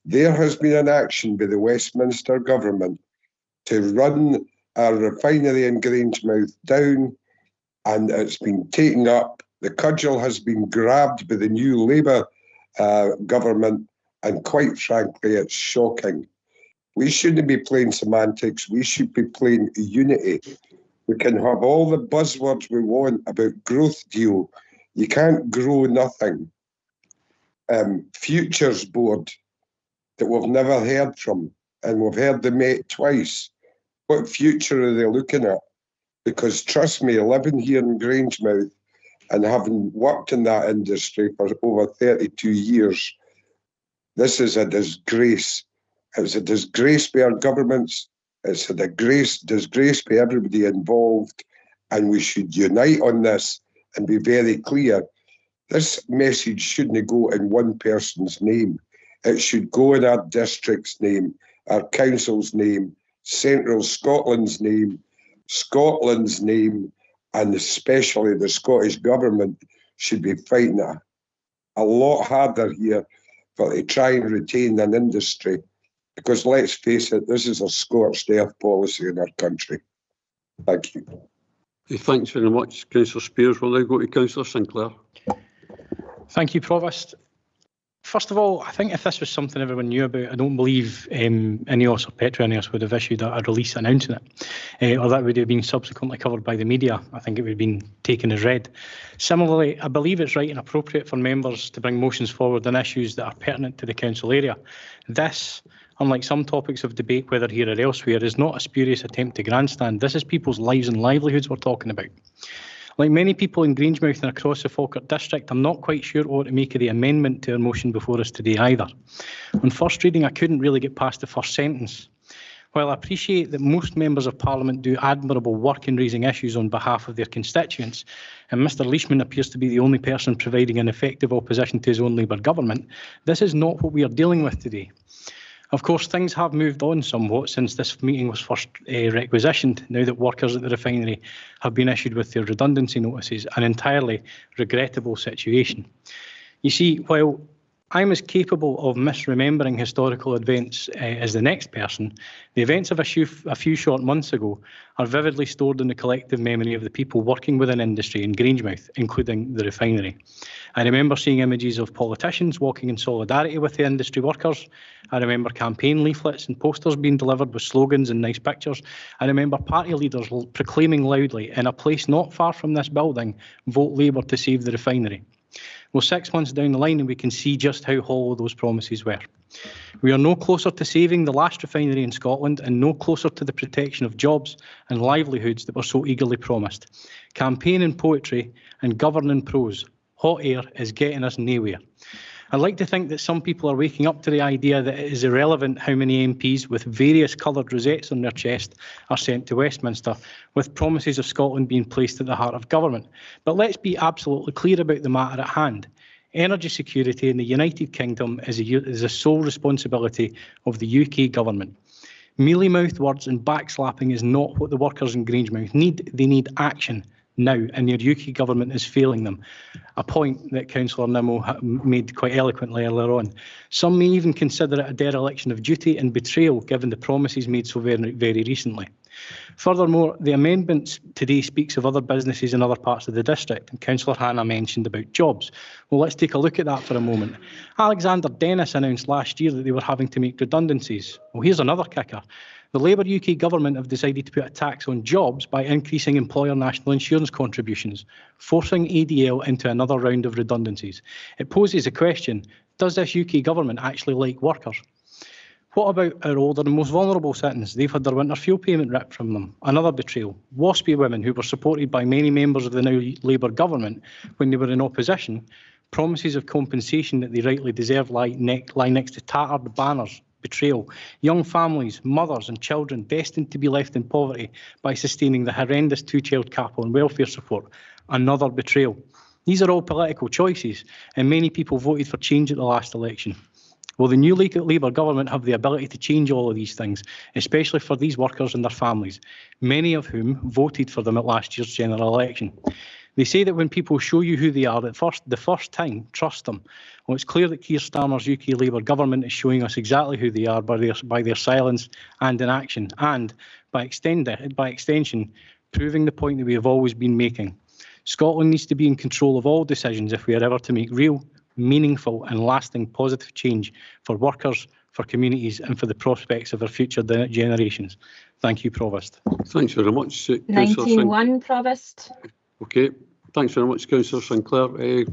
There has been an action by the Westminster government to run our refinery in Grangemouth down, and it's been taken up. The cudgel has been grabbed by the new Labour government, and quite frankly, it's shocking. We shouldn't be playing semantics. We should be playing unity. We can have all the buzzwords we want about growth deal. You can't grow nothing. Futures board that we've never heard from, and we've heard them met twice. What future are they looking at? Because trust me, living here in Grangemouth and having worked in that industry for over 32 years, this is a disgrace. It's a disgrace by our governments. It's a disgrace by everybody involved, and we should unite on this and be very clear. This message shouldn't go in one person's name. It should go in our district's name, our council's name, Central Scotland's name, and especially the Scottish Government should be fighting a lot harder here to try and retain an industry. Because let's face it, this is a scorched earth policy in our country. Thank you. Thanks very much, Councillor Spears. We'll now go to Councillor Sinclair. Thank you, Provost. First of all, I think if this was something everyone knew about, I don't believe INEOS or PetroINEOS would have issued a release announcing it, or that would have been subsequently covered by the media. I think it would have been taken as read. Similarly, I believe it's right and appropriate for members to bring motions forward on issues that are pertinent to the council area. This, unlike some topics of debate, whether here or elsewhere, is not a spurious attempt to grandstand. This is people's lives and livelihoods we're talking about. Like many people in Grangemouth and across the Falkirk district, I'm not quite sure what to make of the amendment to our motion before us today either. On first reading, I couldn't really get past the first sentence. While I appreciate that most members of Parliament do admirable work in raising issues on behalf of their constituents, and Mr Leishman appears to be the only person providing an effective opposition to his own Labour government, this is not what we are dealing with today. Of course, things have moved on somewhat since this meeting was first requisitioned, now that workers at the refinery have been issued with their redundancy notices, an entirely regrettable situation. You see, while I'm as capable of misremembering historical events as the next person, the events of a few short months ago are vividly stored in the collective memory of the people working within industry in Grangemouth, including the refinery. I remember seeing images of politicians walking in solidarity with the industry workers. I remember campaign leaflets and posters being delivered with slogans and nice pictures. I remember party leaders proclaiming loudly, in a place not far from this building, vote Labour to save the refinery. Well, 6 months down the line and we can see just how hollow those promises were. We are no closer to saving the last refinery in Scotland and no closer to the protection of jobs and livelihoods that were so eagerly promised. Campaign in poetry and govern in prose. Hot air is getting us nowhere. I'd like to think that some people are waking up to the idea that it is irrelevant how many MPs with various coloured rosettes on their chest are sent to Westminster, with promises of Scotland being placed at the heart of government. But let's be absolutely clear about the matter at hand. Energy security in the United Kingdom is a sole responsibility of the UK government. Mealy-mouthed words and backslapping is not what the workers in Grangemouth need. They need action now, and your UK government is failing them. A point that Councillor Nimmo made quite eloquently earlier on. Some may even consider it a dereliction of duty and betrayal given the promises made so very recently. Furthermore, the amendment today speaks of other businesses in other parts of the district, and Councillor Hannah mentioned about jobs. Well, let's take a look at that for a moment. Alexander Dennis announced last year that they were having to make redundancies. Well, here's another kicker. The Labour UK government have decided to put a tax on jobs by increasing employer national insurance contributions, forcing ADL into another round of redundancies. It poses a question, does this UK government actually like workers? What about our older and most vulnerable citizens? They've had their winter fuel payment ripped from them. Another betrayal. WASPy women, who were supported by many members of the now Labour government when they were in opposition, promises of compensation that they rightly deserve lie next to tattered banners. Betrayal. Young families, mothers and children destined to be left in poverty by sustaining the horrendous two-child cap on welfare support. Another betrayal. These are all political choices, and many people voted for change at the last election. Will the new Labour government have the ability to change all of these things, especially for these workers and their families, many of whom voted for them at last year's general election? They say that when people show you who they are the first time, trust them. Well, it's clear that Keir Starmer's UK Labour government is showing us exactly who they are by their silence and inaction, and by extension, proving the point that we have always been making. Scotland needs to be in control of all decisions if we are ever to make real, meaningful and lasting positive change for workers, for communities and for the prospects of our future generations. Thank you, Provost. Thanks very much, Councillor 19-1, Provost. Okay, thanks very much, Councillor Sinclair.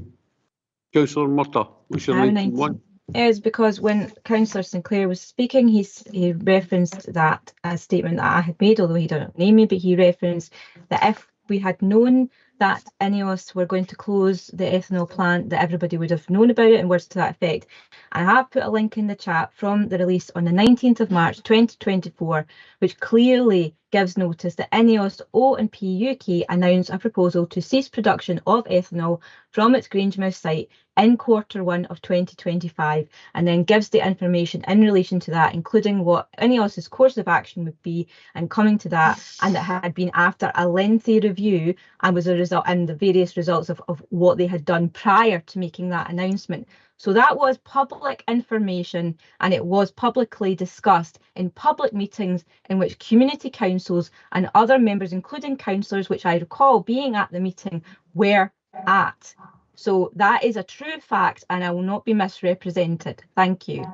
Councillor Murtagh, what's your 19-1? Is because when Councillor Sinclair was speaking, he referenced that statement that I had made, although he didn't name me, but he referenced that if we had known that INEOS were going to close the ethanol plant, that everybody would have known about it, and words to that effect. I have put a link in the chat from the release on the 19th of March 2024, which clearly gives notice that INEOS O&P UK announced a proposal to cease production of ethanol from its Grangemouth site in Q1 of 2025, and then gives the information in relation to that, including what INEOS's course of action would be, and coming to that, and that had been after a lengthy review and was a result, and the various results of what they had done prior to making that announcement. So that was public information, and it was publicly discussed in public meetings in which community councils and other members, including councillors, which I recall being at the meeting, were at. So that is a true fact, and I will not be misrepresented. Thank you.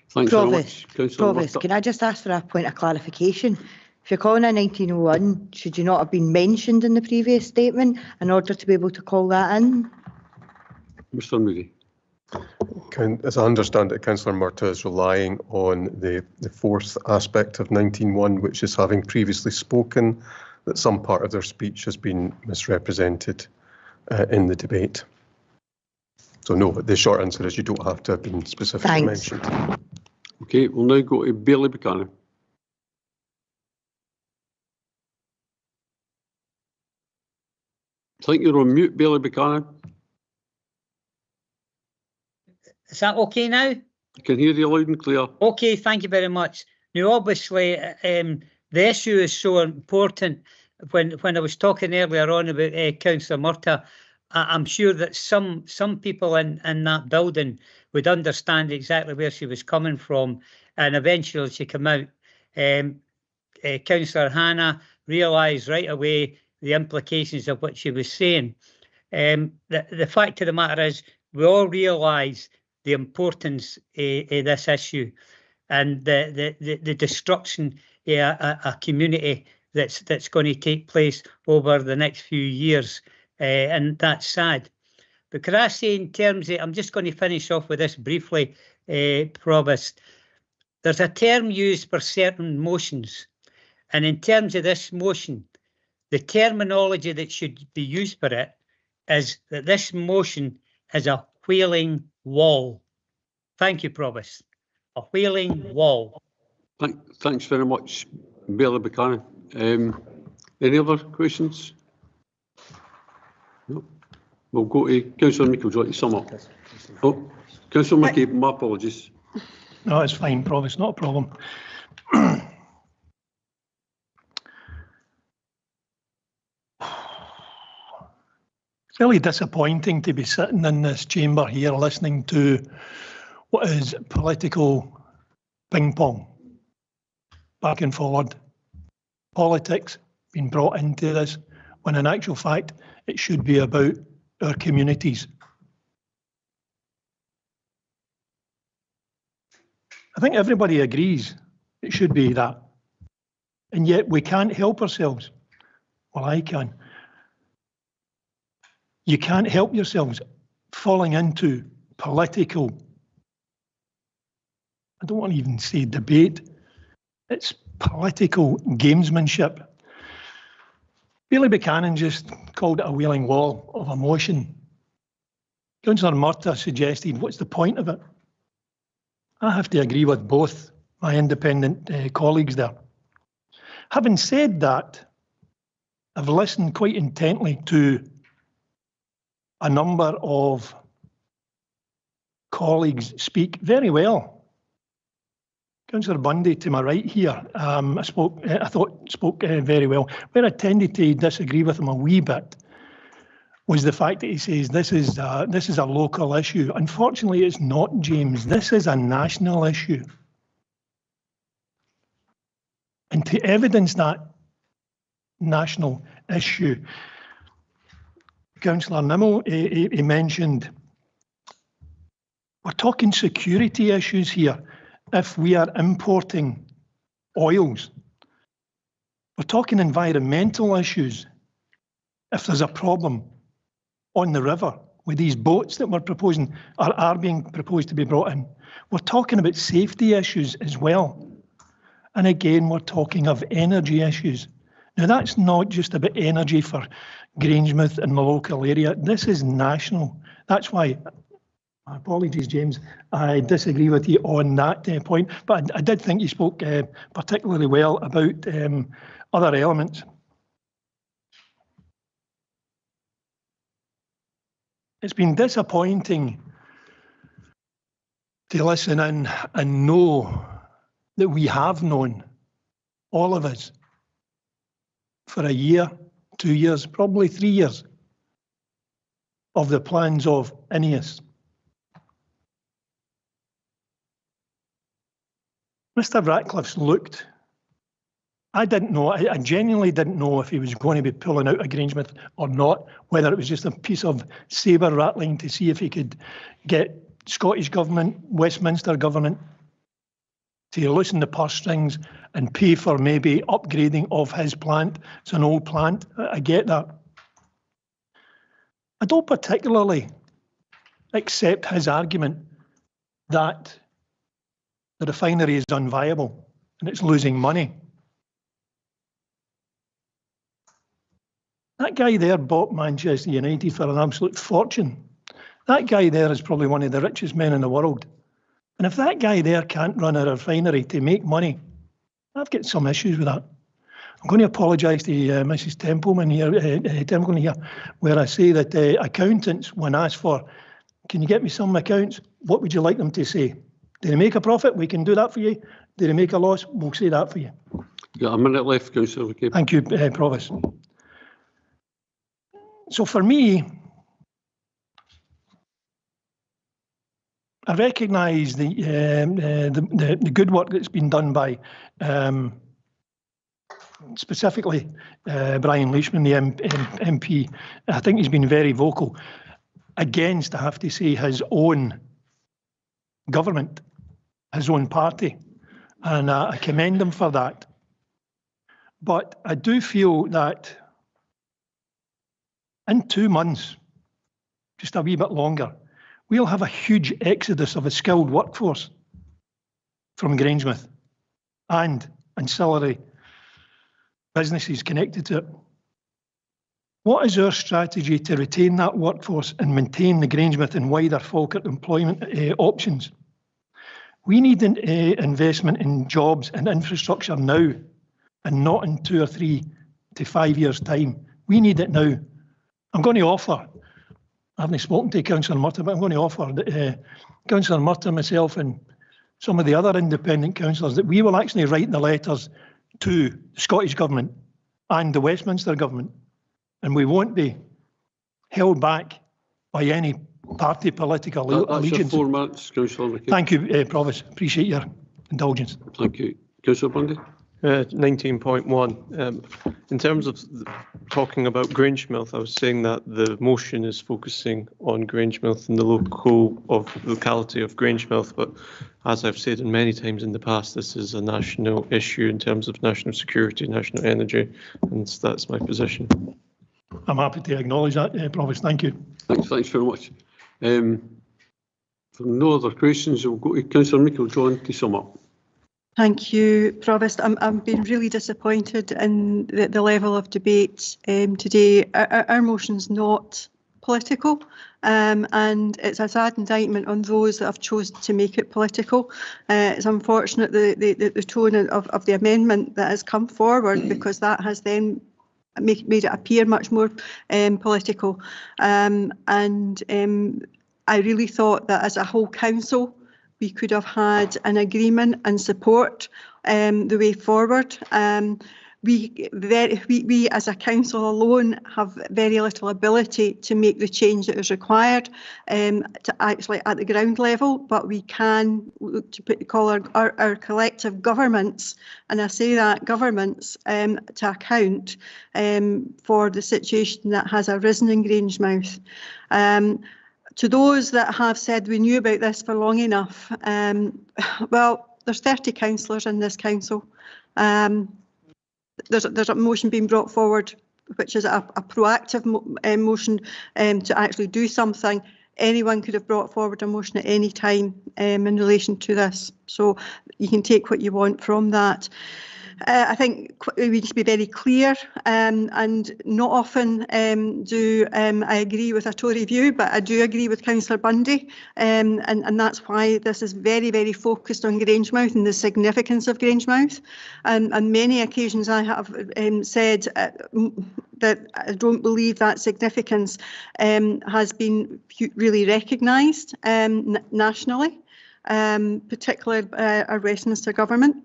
Thanks very much, Provost, can I just ask for a point of clarification? If you're calling a 1901, should you not have been mentioned in the previous statement in order to be able to call that in? Mr Moody. As I understand it, Councillor Murtagh is relying on the fourth aspect of 19.1, which is having previously spoken, that some part of their speech has been misrepresented in the debate. So no, the short answer is you don't have to have been specifically mentioned. Okay, we'll now go to Bailey Buchanan. I think you're on mute, Bailey Buchanan. Is that okay now? I can hear you loud and clear. Okay, thank you very much. Now, obviously, the issue is so important. When I was talking earlier on about Councillor Murtagh, I'm sure that some people in that building would understand exactly where she was coming from, and eventually she came out. Councillor Hannah realised right away the implications of what she was saying. The fact of the matter is, we all realise the importance of this issue and the destruction of a community that's going to take place over the next few years, and that's sad. But could I say, in terms of, I'm just going to finish off with this briefly, Provost. There's a term used for certain motions, and in terms of this motion, the terminology that should be used for it is that this motion is a wailing wall. Thank you, Provost. A wailing wall. Thanks very much, Bailey Buchanan. Any other questions? No. We'll go to Councillor Meikle. Would you like to sum up? Oh, Councillor McCabe, my apologies. No, it's fine, Provost, not a problem. It's really disappointing to be sitting in this chamber here listening to what is political ping pong, back and forward. politics being brought into this, when in actual fact it should be about our communities. I think everybody agrees it should be that. And yet we can't help ourselves. Well, I can. You can't help yourselves falling into political, I don't want to even say debate, it's political gamesmanship. Billy Buchanan just called it a wailing wall of emotion. Councillor Murtagh suggested, what's the point of it? I have to agree with both my independent colleagues there. Having said that, I've listened quite intently to a number of colleagues speak very well. Councillor Bundy to my right here, I thought spoke very well. Where I tended to disagree with him a wee bit was the fact that he says this is a local issue. Unfortunately, it's not, James. This is a national issue. And to evidence that national issue, Councillor Nimmo, he mentioned, we're talking security issues here. If we are importing oils, we're talking environmental issues. If there's a problem on the river with these boats that we're proposing, or are being proposed to be brought in, we're talking about safety issues as well. And again, we're talking of energy issues. Now, that's not just about energy for Grangemouth and the local area. This is national. That's why, my apologies, James, I disagree with you on that point. But I did think you spoke particularly well about other elements. It's been disappointing to listen in and know that we have known, all of us, for a year, 2 years, probably 3 years, of the plans of INEOS. Mr. Ratcliffe's looked. I didn't know, I genuinely didn't know if he was going to be pulling out of Grangemouth or not, whether it was just a piece of sabre rattling to see if he could get Scottish Government, Westminster Government to loosen the purse strings and pay for maybe upgrading of his plant. It's an old plant, I get that. I don't particularly accept his argument that the refinery is unviable and it's losing money. That guy there bought Manchester United for an absolute fortune. That guy there is probably one of the richest men in the world. And if that guy there can't run a refinery to make money, I've got some issues with that. I'm going to apologise to Mrs. Templeman here, where I say that accountants, when asked for, can you get me some accounts, what would you like them to say? Do they make a profit? We can do that for you. Do they make a loss? We'll say that for you. You've got a minute left, Councillor. Thank you, Provost. So for me, I recognise the good work that's been done by specifically Brian Leishman, the MP. I think he's been very vocal against, I have to say, his own government, his own party, and I commend him for that. But I do feel that in 2 months, just a wee bit longer, we'll have a huge exodus of a skilled workforce from Grangemouth and ancillary businesses connected to it. What is our strategy to retain that workforce and maintain the Grangemouth and wider Falkirk employment options? We need an investment in jobs and infrastructure now and not in 2 or 3 to 5 years' time. We need it now. I'm going to offer, I haven't spoken to Councillor Murtagh, but I'm going to offer Councillor Murtagh, myself and some of the other independent councillors that we will actually write the letters to the Scottish Government and the Westminster Government, and we won't be held back by any party political allegiance. That's your 4 minutes, Councillor McKay. Thank you, Provost. Appreciate your indulgence. Thank you. Councillor Bundy. 19.1. In terms of talking about Grangemouth, I was saying that the motion is focusing on Grangemouth and the locality of Grangemouth, but as I've said many times in the past, this is a national issue in terms of national security, national energy, and that's my position. I'm happy to acknowledge that, Provost. Thank you. Thanks very much. For no other questions, we'll go to Councillor Meikle-John to sum up. Thank you, Provost. I'm being really disappointed in the level of debate today. Our motion's not political, and it's a sad indictment on those that have chosen to make it political. It's unfortunate the tone of the amendment that has come forward, because that has then made it appear much more political. I really thought that as a whole council, we could have had an agreement and support the way forward. We as a council alone have very little ability to make the change that is required to actually at the ground level, but we can look to call our collective governments, and I say that governments, to account for the situation that has arisen in Grangemouth. To those that have said we knew about this for long enough, well, there's 30 councillors in this council. There's a motion being brought forward, which is a proactive motion to actually do something. Anyone could have brought forward a motion at any time in relation to this. So you can take what you want from that. I think we need to be very clear, and not often do I agree with a Tory view, but I do agree with Councillor Bundy, and that's why this is very, very focused on Grangemouth and the significance of Grangemouth. And on many occasions I have said that I don't believe that significance has been really recognised nationally, particularly by our Westminster government.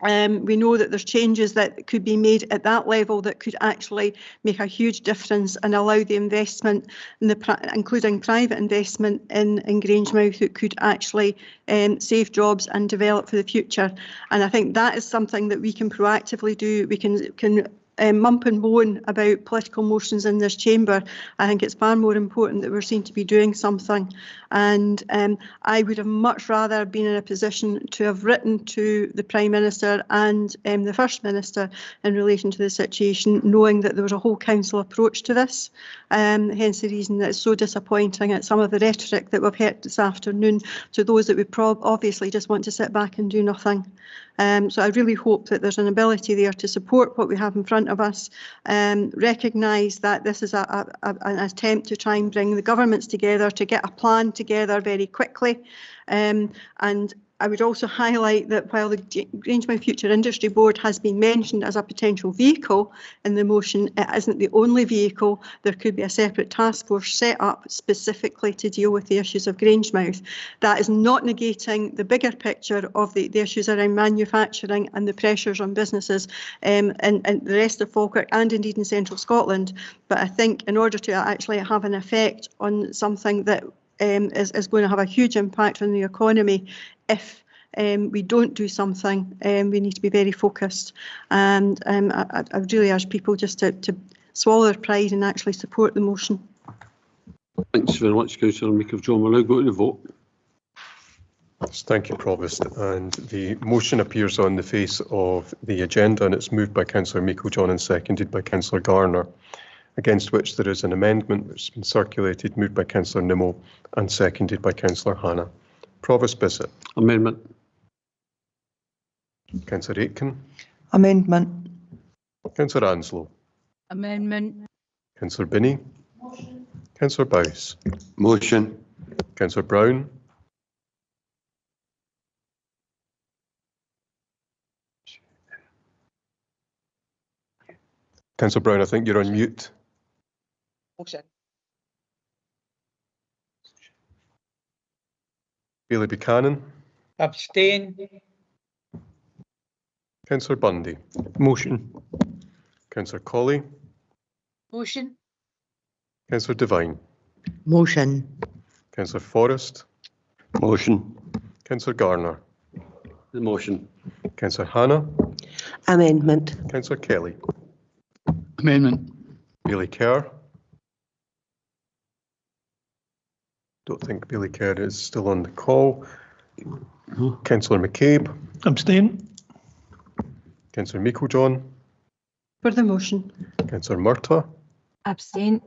We know that there's changes that could be made at that level that could actually make a huge difference and allow the investment, including private investment in Grangemouth, that could actually save jobs and develop for the future. And I think that is something that we can proactively do. We can mump and moan about political motions in this chamber. I think it's far more important that we're seen to be doing something. And I would have much rather been in a position to have written to the Prime Minister and the First Minister in relation to the situation, knowing that there was a whole council approach to this. Hence the reason that it's so disappointing at some of the rhetoric that we've heard this afternoon to those that would obviously just want to sit back and do nothing. So I really hope that there's an ability there to support what we have in front of us, recognise that this is an attempt to try and bring the governments together to get a plan together very quickly. And I would also highlight that while the Grangemouth Future Industry Board has been mentioned as a potential vehicle in the motion, it isn't the only vehicle. There could be a separate task force set up specifically to deal with the issues of Grangemouth. That is not negating the bigger picture of the issues around manufacturing and the pressures on businesses in the rest of Falkirk and indeed in central Scotland. But I think in order to actually have an effect on something that is going to have a huge impact on the economy, if we don't do something, we need to be very focused. And I really urge people just to swallow their pride and actually support the motion. Thanks very much, Councillor Meikle-John. We'll now go to the vote. Thank you, Provost. And the motion appears on the face of the agenda, and it's moved by Councillor Meikle-John and seconded by Councillor Garner, against which there is an amendment which has been circulated, moved by Councillor Nimmo and seconded by Councillor Hannah. Provost Bissett. Amendment. Councillor Aitken. Amendment. Councillor Anslow. Amendment. Councillor Binney. Motion. Councillor Bowes. Motion. Councillor Brown. Councillor Brown, I think you're on mute. Motion. Bailey Buchanan. Abstain. Councillor Bundy. Motion. Councillor Colley. Motion. Councillor Devine. Motion. Councillor Forrest. Motion. Councillor Garner. The motion. Councillor Hannah. Amendment. Councillor Kelly. Amendment. Bailey Kerr. Don't think Bailey Kerr is still on the call. Councillor McCabe. Abstain. Councillor Meiklejohn. For the motion. Councillor Murtagh. Abstain.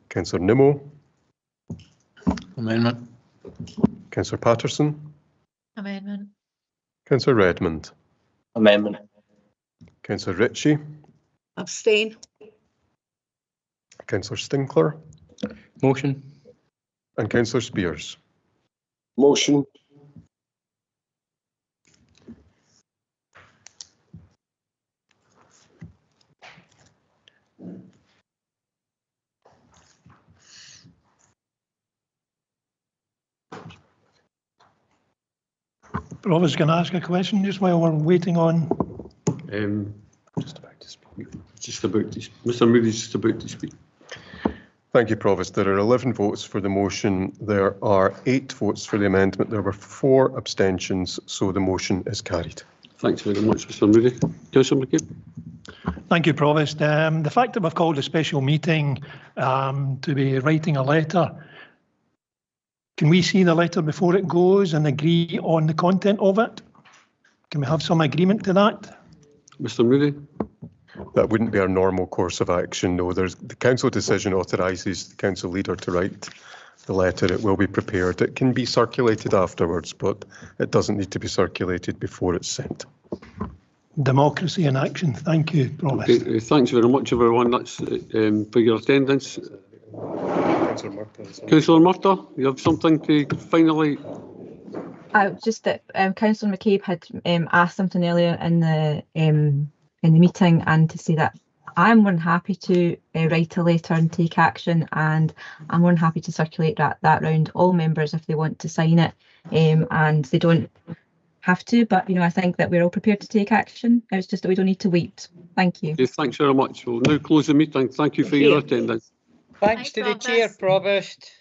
Councillor Nimmo. Amendment. Councillor Patterson. Amendment. Councillor Redmond. Amendment. Councillor Ritchie. Abstain. Councillor Stinkler. Motion. And Councillor Spears. Motion. Provost, can I ask a question just while we're waiting on? Just about to speak. Mr. Moody's just about to speak. Thank you, Provost. There are 11 votes for the motion. There are 8 votes for the amendment. There were 4 abstentions, so the motion is carried. Thanks very much, Mr. Moody. Councillor McCabe. Thank you, Provost. The fact that we've called a special meeting to be writing a letter, can we see the letter before it goes and agree on the content of it? Can we have some agreement to that? Mr. Moody. That wouldn't be our normal course of action. No, the council decision authorises the council leader to write the letter. It will be prepared. It can be circulated afterwards, but it doesn't need to be circulated before it's sent. Democracy in action. Thank you, Provost. Okay, thanks very much, everyone. That's for your attendance. Councillor Murtagh, you have something to finally... Just that Councillor McCabe had asked something earlier in the meeting, and to say that I'm more than happy to write a letter and take action, and I'm more than happy to circulate that round all members if they want to sign it, and they don't have to, but I think that we're all prepared to take action. It's just that we don't need to wait. Thank you. Okay, thanks very much. We'll now close the meeting. Thank you for your attendance. Thanks to the chair, Provost.